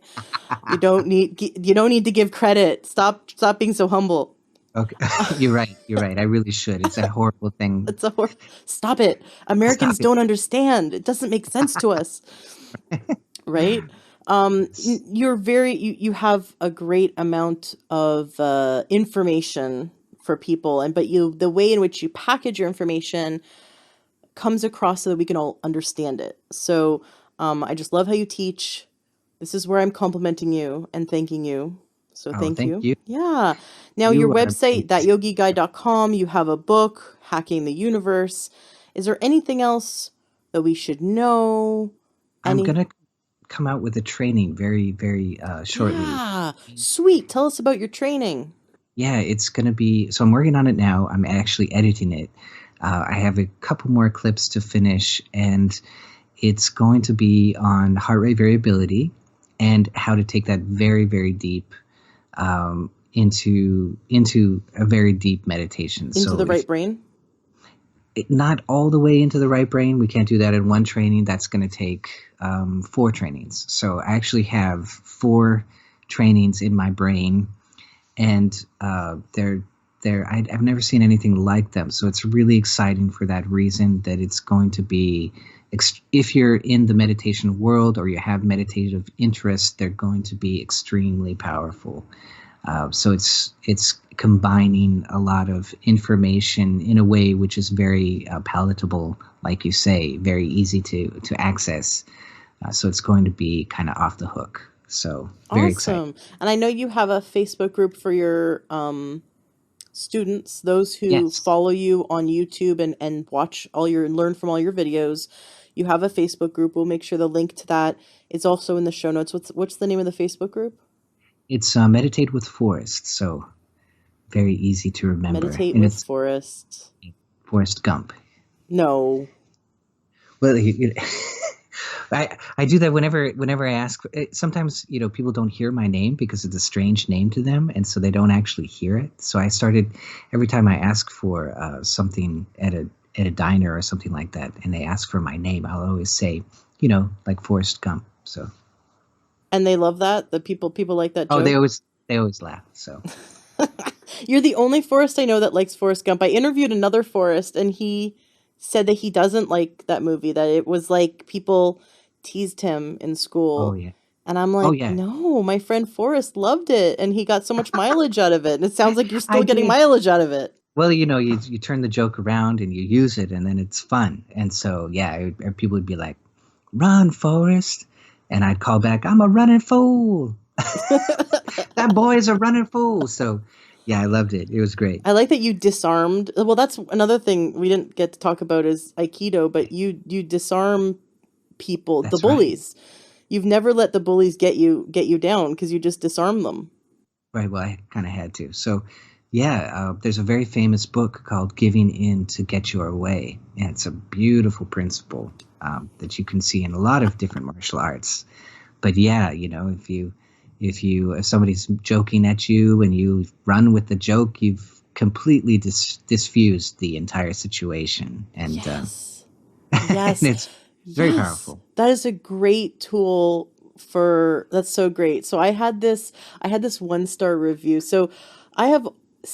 You don't need to give credit. Stop being so humble. Okay, you're right. You're right. I really should. It's a horrible thing. It's a hor- Stop it. Stop Americans it. don't understand. It doesn't make sense to us, right? Yes. You have a great amount of information for people, but the way in which you package your information comes across so that we can all understand it. So I just love how you teach. This is where I'm complimenting you and thanking you. So Oh, thank thank you. you. Yeah. Now your You are website, amazing. thatyogiguy.com, you have a book, Hacking the Universe. Is there anything else that we should know? I'm Any gonna come out with a training very, very shortly. Yeah. Sweet. Tell us about your training. Yeah, it's gonna be. So I'm working on it now. I'm actually editing it. I have a couple more clips to finish, and it's going to be on heart rate variability and how to take that very, very deep into a very deep meditation. Into So the if right brain? not all the way into the right brain, we can't do that in one training. That's going to take 4 trainings. So I actually have 4 trainings in my brain, and I've never seen anything like them. So it's really exciting for that reason, that it's going to be, if you're in the meditation world or you have meditative interest, they're going to be extremely powerful. So it's combining a lot of information in a way which is very palatable, like you say, very easy to access. So it's going to be kind of off the hook. So very excited. Awesome. And I know you have a Facebook group for your students, those who Yes. follow you on YouTube and watch learn from all your videos. You have a Facebook group. We'll make sure the link to that is also in the show notes. What's the name of the Facebook group? It's Meditate with Forrest, so very easy to remember. Meditate And with it's Forrest. Forrest Gump. No. Well, I do that whenever I ask. Sometimes people don't hear my name because it's a strange name to them, and so they don't actually hear it. So I started, every time I ask for something at a diner or something like that, and they ask for my name, I'll always say, like Forrest Gump. So And they love that. The people like that oh, joke. they always laugh. So You're the only Forrest I know that likes Forrest Gump. I interviewed another Forrest, and he said that he doesn't like that movie, that it was like people teased him in oh school. yeah, And I'm Oh like, yeah, no, my friend Forrest loved it and he got so much mileage out of it. And it sounds like you're I still getting did. mileage out of it. Well, you turn the joke around and you use it, and then it's fun. And so, yeah, people would be like, "Run, Forrest," and I'd call back, "I'm a running fool. That boy is a running fool." So, yeah, I loved it. It was great. I like that you disarmed. Well, that's another thing we didn't get to talk about is Aikido, but you disarm people, the That's right. bullies. You've never let the bullies get you down because you just disarm them. Right. Well, I kind of had to. So, yeah, there's a very famous book called "Giving In to Get Your Way," and it's a beautiful principle that you can see in a lot of different martial arts. But yeah, if somebody's joking at you and you run with the joke, you've completely diffused the entire situation, and Yes. and Yes. it's very Yes. powerful. That is a great tool for that's so great. So I had this 1-star review. So I have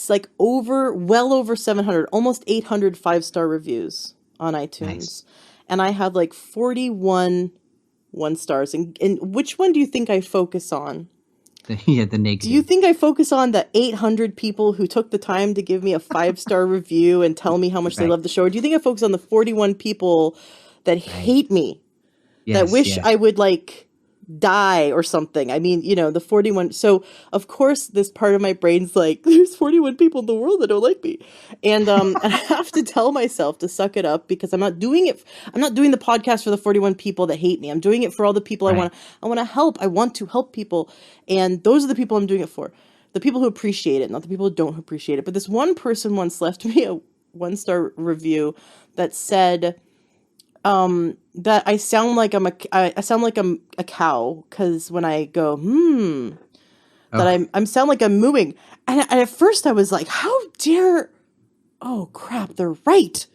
like well over 700, almost 800 5-star reviews on Nice. iTunes. And I had like 41 1 stars. And which one do you think I focus on? Yeah, the Do you negative. think I focus on the 800 people who took the time to give me a 5-star review and tell me how much they Right. love the show? Or do you think I focus on the 41 people that Right. hate me, that Yes. wish Yes. I would like die or something? I mean, the 41. So, of course, this part of my brain's like, there's 41 people in the world that don't like me. And I have to tell myself to suck it up because I'm not doing it. I'm not doing the podcast for the 41 people that hate me. I'm doing it for all the people Right. I want to help. I want to help people. And those are the people I'm doing it for. The people who appreciate it, not the people who don't appreciate it. But this one person once left me a 1-star review that said, that I sound like I sound like I'm a cow because when I go that Oh. I'm sound like I'm mooing, and at first I was like, how dare, oh crap, they're right.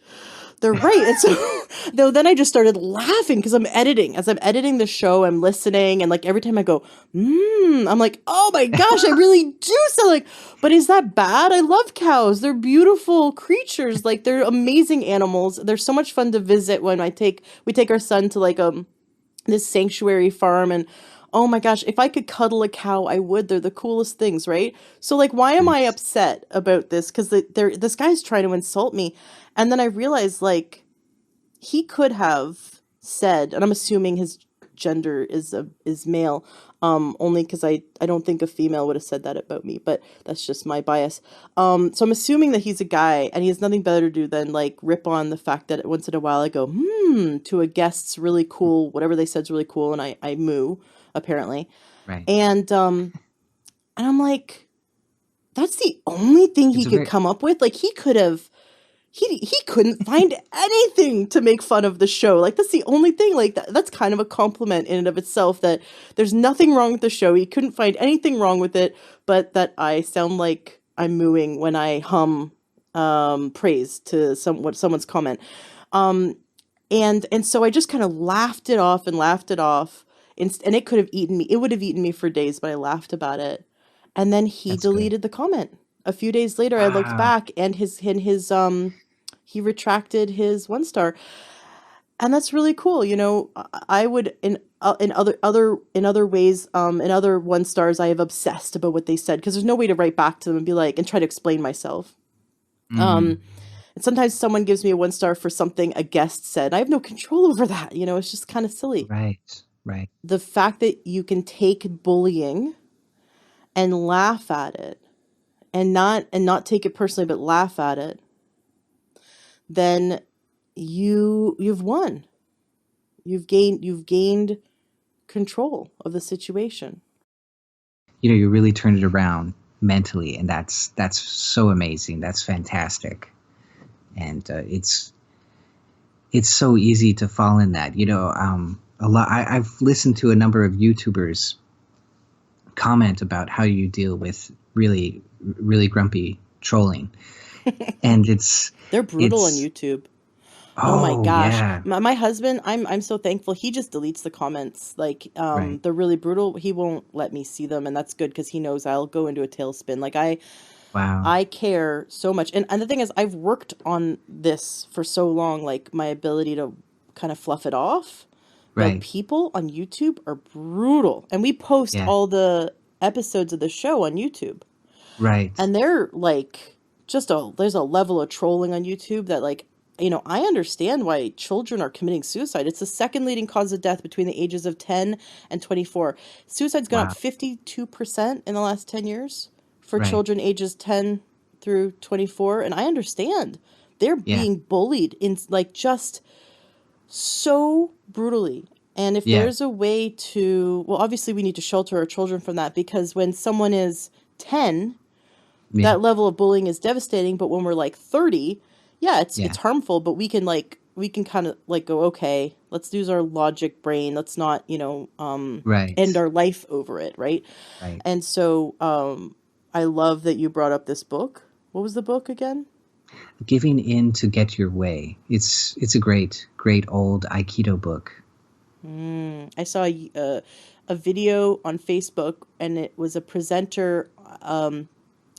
And so though then I just started laughing because I'm editing. As I'm editing the show, I'm listening, and like every time I go, I'm like, oh my gosh, I really do sound like. But is that bad? I love cows. They're beautiful creatures. Like they're amazing animals. They're so much fun to visit when we take our son to like this sanctuary farm and oh my gosh, if I could cuddle a cow, I would. They're the coolest things, right? So like why am I Nice. upset about this? Because this guy's trying to insult me. And then I realized like he could have said, and I'm assuming his gender is male, only because I don't think a female would have said that about me, but that's just my bias. So I'm assuming that he's a guy and he has nothing better to do than like rip on the fact that once in a while I go to a guest's really cool, whatever they said's really cool, and I moo apparently, Right. and I'm like, that's the only thing he It's a could very come up with. Like he couldn't find anything to make fun of the show. Like that's the only thing. Like that's kind of a compliment in and of itself that there's nothing wrong with the show. He couldn't find anything wrong with it, but that I sound like I'm mooing when I hum praise to someone's comment. Um and so I just kind of laughed it off and laughed it off. And it could have eaten me. It would have eaten me for days, but I laughed about it. And then he that's good. deleted the comment. A few days later I looked Wow. back and his he retracted his 1-star. And that's really cool. I would in other ways, in other 1-stars I have obsessed about what they said because there's no way to write back to them and be like and try to explain myself. Mm, Um and sometimes someone gives me a 1-star for something a guest said. I have no control over that. It's just kind of silly. right. Right. The fact that you can take bullying and laugh at it and not take it personally but laugh at it, then you've won. You've gained control of the situation. You really turned it around mentally, and that's so amazing. That's fantastic. And it's so easy to fall in that. A lot. I've listened to a number of YouTubers comment about how you deal with really, really grumpy trolling, and They're brutal on it's YouTube. Oh my oh gosh. yeah, My husband, I'm so thankful. He just deletes the comments. Like right, they're really brutal. He won't let me see them and that's good because he knows I'll go into a tailspin. Like wow, I care so much. And the thing is I've worked on this for so long, like my ability to kind of fluff it off The Right. people on YouTube are brutal. And we post Yeah. all the episodes of the show on YouTube. Right. And they're like there's a level of trolling on YouTube that like, I understand why children are committing suicide. It's the second leading cause of death between the ages of 10 and 24. Suicide's gone up Wow. 52% in the last 10 years for Right. children ages 10 through 24, and I understand. They're Yeah. being bullied in like just so brutally. And if Yeah. there's a way to, well, obviously we need to shelter our children from that, because when someone is 10, Yeah. that level of bullying is devastating. But when we're like 30, yeah, Yeah. it's harmful, but we can kind of like go, okay, let's use our logic brain. Let's not, end Right. our life over it, right? Right. And so I love that you brought up this book. What was the book again? Giving in to get your way. It's a great old Aikido book. I saw a video on Facebook, and it was a presenter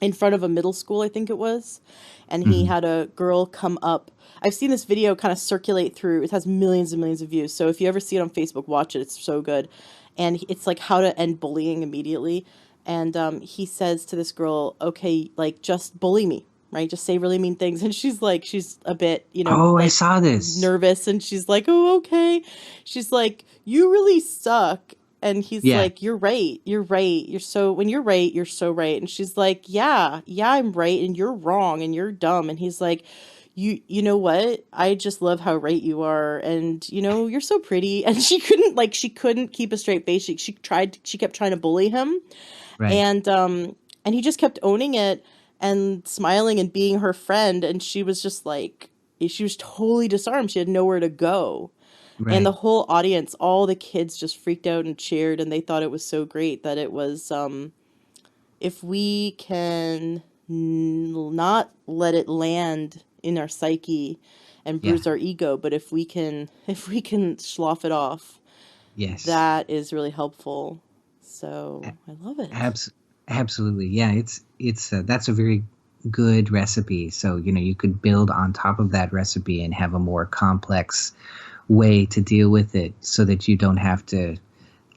in front of a middle school, I think it was, and he Hmm. had a girl come up. I've seen this video kind of circulate through. It has millions and millions of views. So if you ever see it on Facebook, watch it. It's so good. And it's like how to end bullying immediately. And he says to this girl, okay, like just bully me, right? Just say really mean things. And she's a bit, Oh, I like saw this. nervous. And she's like, oh, okay. She's like, you really suck. And he's Yeah. like, you're right. You're right. When you're right, you're so right. And she's like, yeah, I'm right. And you're wrong and you're dumb. And he's like, you know what? I just love how right you are. And, you're so pretty. And she couldn't keep a straight face. She kept trying to bully him. Right. And he just kept owning it and smiling and being her friend. And she was just like, she was totally disarmed. She had nowhere to go. And the Right. whole audience, all the kids just freaked out and cheered, and they thought it was so great that it was, if we can not let it land in our psyche and Yeah. bruise our ego, but if we can slough it off, Yes. that is really helpful. A- So I love it. abs- Absolutely. Yeah. It's that's a very good recipe. So you could build on top of that recipe and have a more complex way to deal with it, so that you don't have to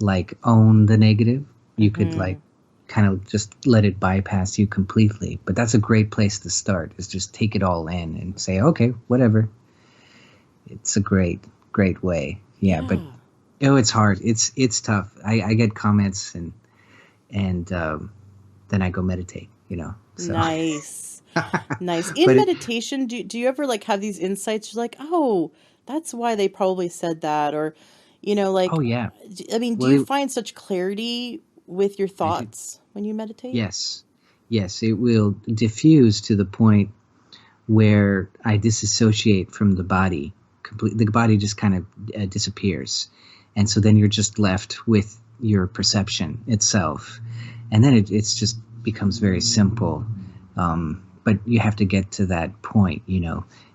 like own the negative. You could Hmm. like kind of just let it bypass you completely. But that's a great place to start, is just take it all in and say, okay, whatever. It's a great way. Yeah. But Yeah. it's hard. It's tough. I get comments, and then I go meditate, so. Nice. Nice. In But it, meditation, do you ever like have these insights? You're like, oh, that's why they probably said that, or, oh like, yeah. I mean, do Well, you find such clarity with your I do. thoughts when you meditate? Yes. Yes, it will diffuse to the point where I disassociate from the body. The body just kind of disappears, and so then you're just left with your perception itself, and then it's just becomes very simple. But you have to get to that point.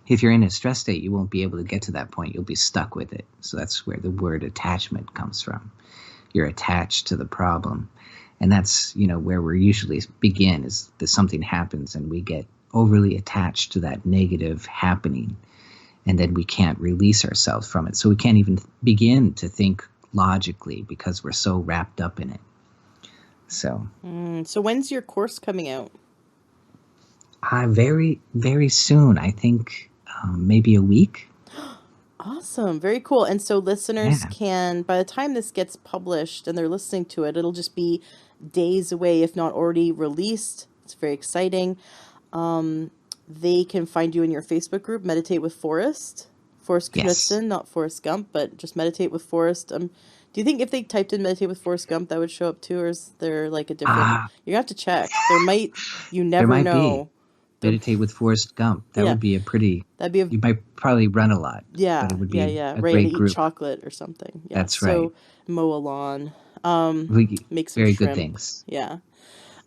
If you're in a stress state, you won't be able to get to that point. You'll be stuck with it. So that's where the word attachment comes from. You're attached to the problem, and that's where we usually begin, is that something happens and we get overly attached to that negative happening, and then we can't release ourselves from it, so we can't even begin to think logically because we're so wrapped up in it. So So when's your course coming out? very very soon, I think, maybe a week. Awesome. Very cool. And so listeners Yeah. can, by the time this gets published and they're listening to it, it'll just be days away, if not already released. It's very exciting. They can find you in your Facebook group, Meditate with Forrest Yes. Knutson, not Forrest Gump, but just Meditate with Forrest. Do you think if they typed in Meditate with Forrest Gump, that would show up too, or is there like a different? Ah, You have to check. There might. You there never might be. know. There, Meditate with Forrest Gump. That yeah, would be a pretty. that'd be a You might probably run a lot, but it yeah, would yeah, be yeah. a Right, and great eat group. chocolate or something. Yeah. That's right. So mow a lawn. We Make some very good shrimp. things. Yeah.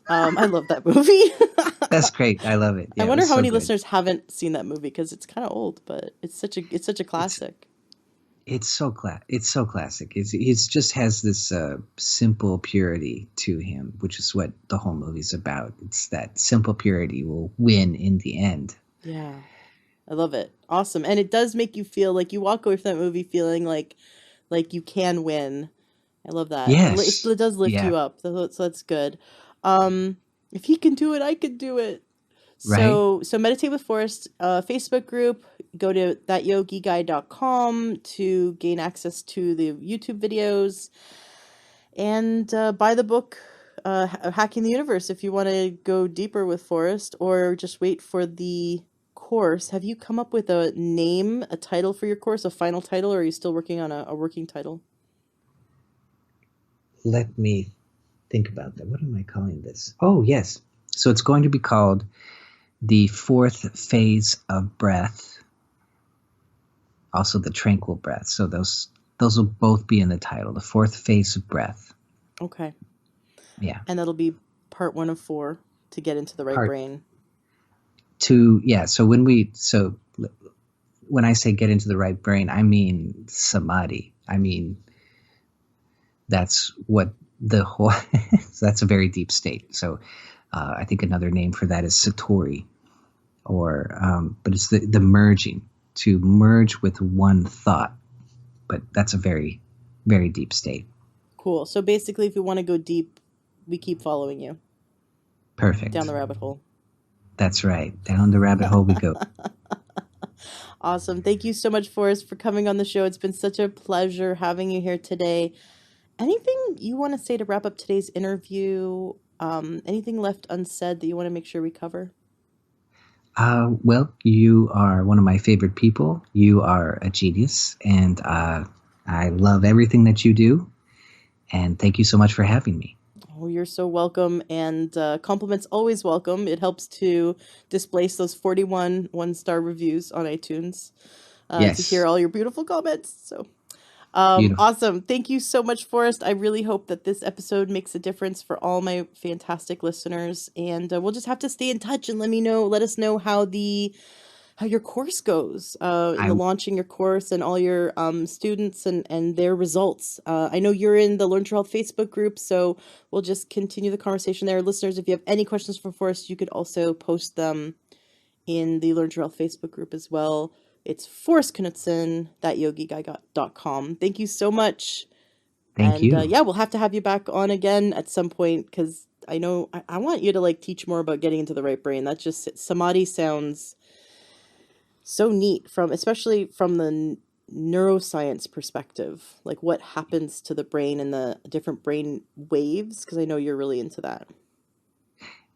I love that movie. That's great. I love it. I Yeah, it wonder was how so many good. listeners haven't seen that movie because it's kind of old, but it's such a It's classic. it's so classic. It's just has this simple purity to him, which is what the whole movie's about. It's that simple purity will win in the end. Yeah. I love it. Awesome. And it does make you feel like you walk away from that movie feeling like like you can win. I love that. Yes. It does lift Yeah. you up. So that's good. If he can do it, I can do it. Right. So Meditate with Forrest, Facebook group, go to thatyogiguy.com to gain access to the YouTube videos, and buy the book, Hacking the Universe, if you want to go deeper with Forrest, or just wait for the course. Have you come up with a name, a title for your course, a final title, or are you still working on a working title? Let me think about that. What am I calling this? Oh, yes. So it's going to be called the fourth phase of breath, also the tranquil breath. So those will both be in the title, the fourth phase of breath. Okay. Yeah. And that'll be part 1 of 4 to get into the right brain. So when I say get into the right brain, I mean samadhi. I mean, that's what the whole, that's a very deep state. So I think another name for that is satori, but it's the merging, to merge with one thought. But that's a very, very deep state. Cool. So basically, if you want to go deep, we keep following you. Perfect. Down the rabbit hole. That's right. Down the rabbit hole we go. Awesome. Thank you so much, Forrest, for coming on the show. It's been such a pleasure having you here today. Anything you want to say to wrap up today's interview? Anything left unsaid that you want to make sure we cover? Well, you are one of my favorite people. You are a genius, and I love everything that you do. And thank you so much for having me. Oh, you're so welcome. And compliments always welcome. It helps to displace those 41 one-star reviews on iTunes Yes. to hear all your beautiful comments. So Beautiful. awesome. Thank you so much, Forrest. I really hope that this episode makes a difference for all my fantastic listeners. And we'll just have to stay in touch and let us know how your course goes, in the launching your course and all your students and their results. I know you're in the Learn to Health Facebook group, so we'll just continue the conversation there. Listeners, if you have any questions for Forrest, you could also post them in the Learn to Health Facebook group as well. It's Forrest Knutson, thatyogiguy.com. Thank you so much. Thank you. Yeah, we'll have to have you back on again at some point, because I know I want you to teach more about getting into the right brain. That's just, samadhi sounds so neat, especially from the neuroscience perspective, like what happens to the brain and the different brain waves, because I know you're really into that.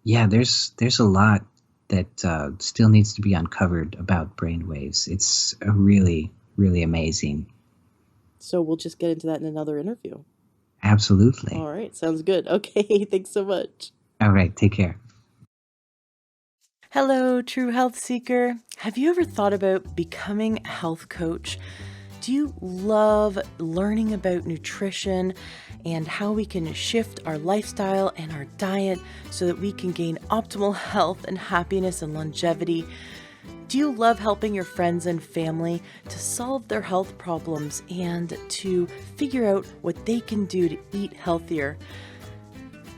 Yeah, there's a lot that still needs to be uncovered about brain waves. It's really, really amazing. So we'll just get into that in another interview. Absolutely. All right, sounds good. Okay, thanks so much. All right, take care. Hello, true health seeker. Have you ever thought about becoming a health coach? Do you love learning about nutrition and how we can shift our lifestyle and our diet so that we can gain optimal health and happiness and longevity? Do you love helping your friends and family to solve their health problems and to figure out what they can do to eat healthier?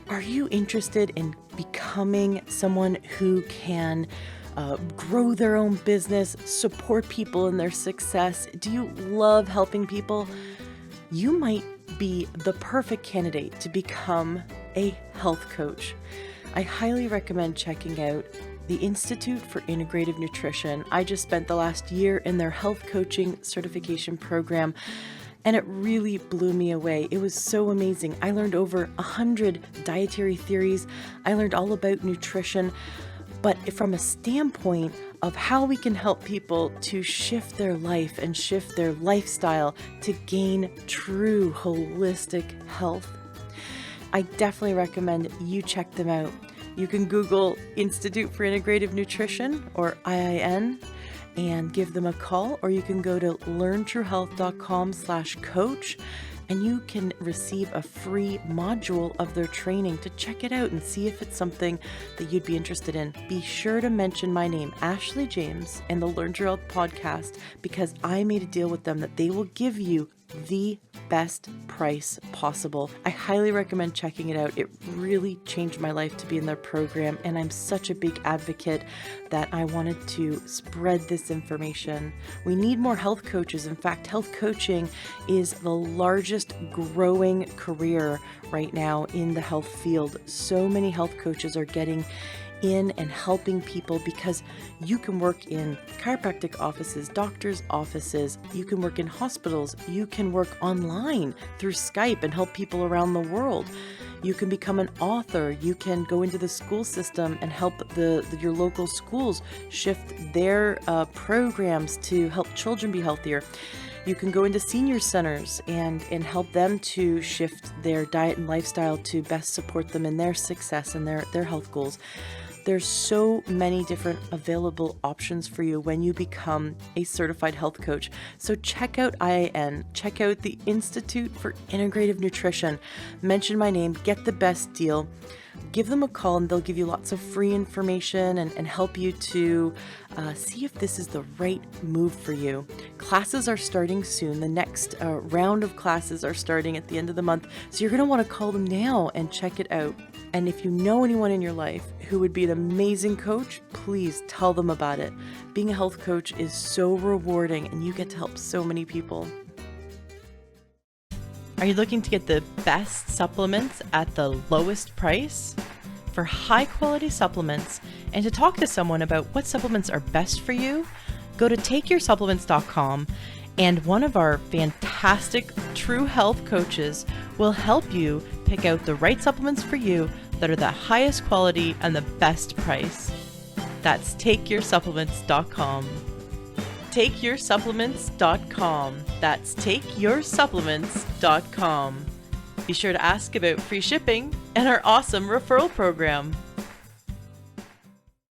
Are you interested in becoming someone who can grow their own business, support people in their success? Do you love helping people? You might be the perfect candidate to become a health coach. I highly recommend checking out the Institute for Integrative Nutrition. I just spent the last year in their health coaching certification program, and it really blew me away. It was so amazing. I learned over 100 dietary theories. I learned all about nutrition, but from a standpoint of how we can help people to shift their life and shift their lifestyle to gain true holistic health. I definitely recommend you check them out. You can Google Institute for Integrative Nutrition, or IIN, and give them a call, or you can go to learntruehealth.com/coach and you can receive a free module of their training to check it out and see if it's something that you'd be interested in. Be sure to mention my name, Ashley James, and the Learn to Health podcast, because I made a deal with them that they will give you the best price possible. I highly recommend checking it out. It really changed my life to be in their program, and I'm such a big advocate that I wanted to spread this information. We need more health coaches. In fact, health coaching is the largest growing career right now in the health field. So many health coaches are getting in and helping people because you can work in chiropractic offices, doctors' offices, you can work in hospitals, you can work online through Skype and help people around the world. You can become an author, you can go into the school system and help your local schools shift their programs to help children be healthier. You can go into senior centers and help them to shift their diet and lifestyle to best support them in their success and their health goals. There's so many different available options for you when you become a certified health coach. So check out IIN, check out the Institute for Integrative Nutrition, mention my name, get the best deal. Give them a call and they'll give you lots of free information and help you to see if this is the right move for you. Classes are starting soon. The next round of classes are starting at the end of the month. So you're going to want to call them now and check it out. And if you know anyone in your life who would be an amazing coach, please tell them about it. Being a health coach is so rewarding and you get to help so many people. Are you looking to get the best supplements at the lowest price? For high quality supplements and to talk to someone about what supplements are best for you, go to takeyoursupplements.com and one of our fantastic true health coaches will help you pick out the right supplements for you that are the highest quality and the best price. That's takeyoursupplements.com. takeyoursupplements.com. That's takeyoursupplements.com. Be sure to ask about free shipping and our awesome referral program.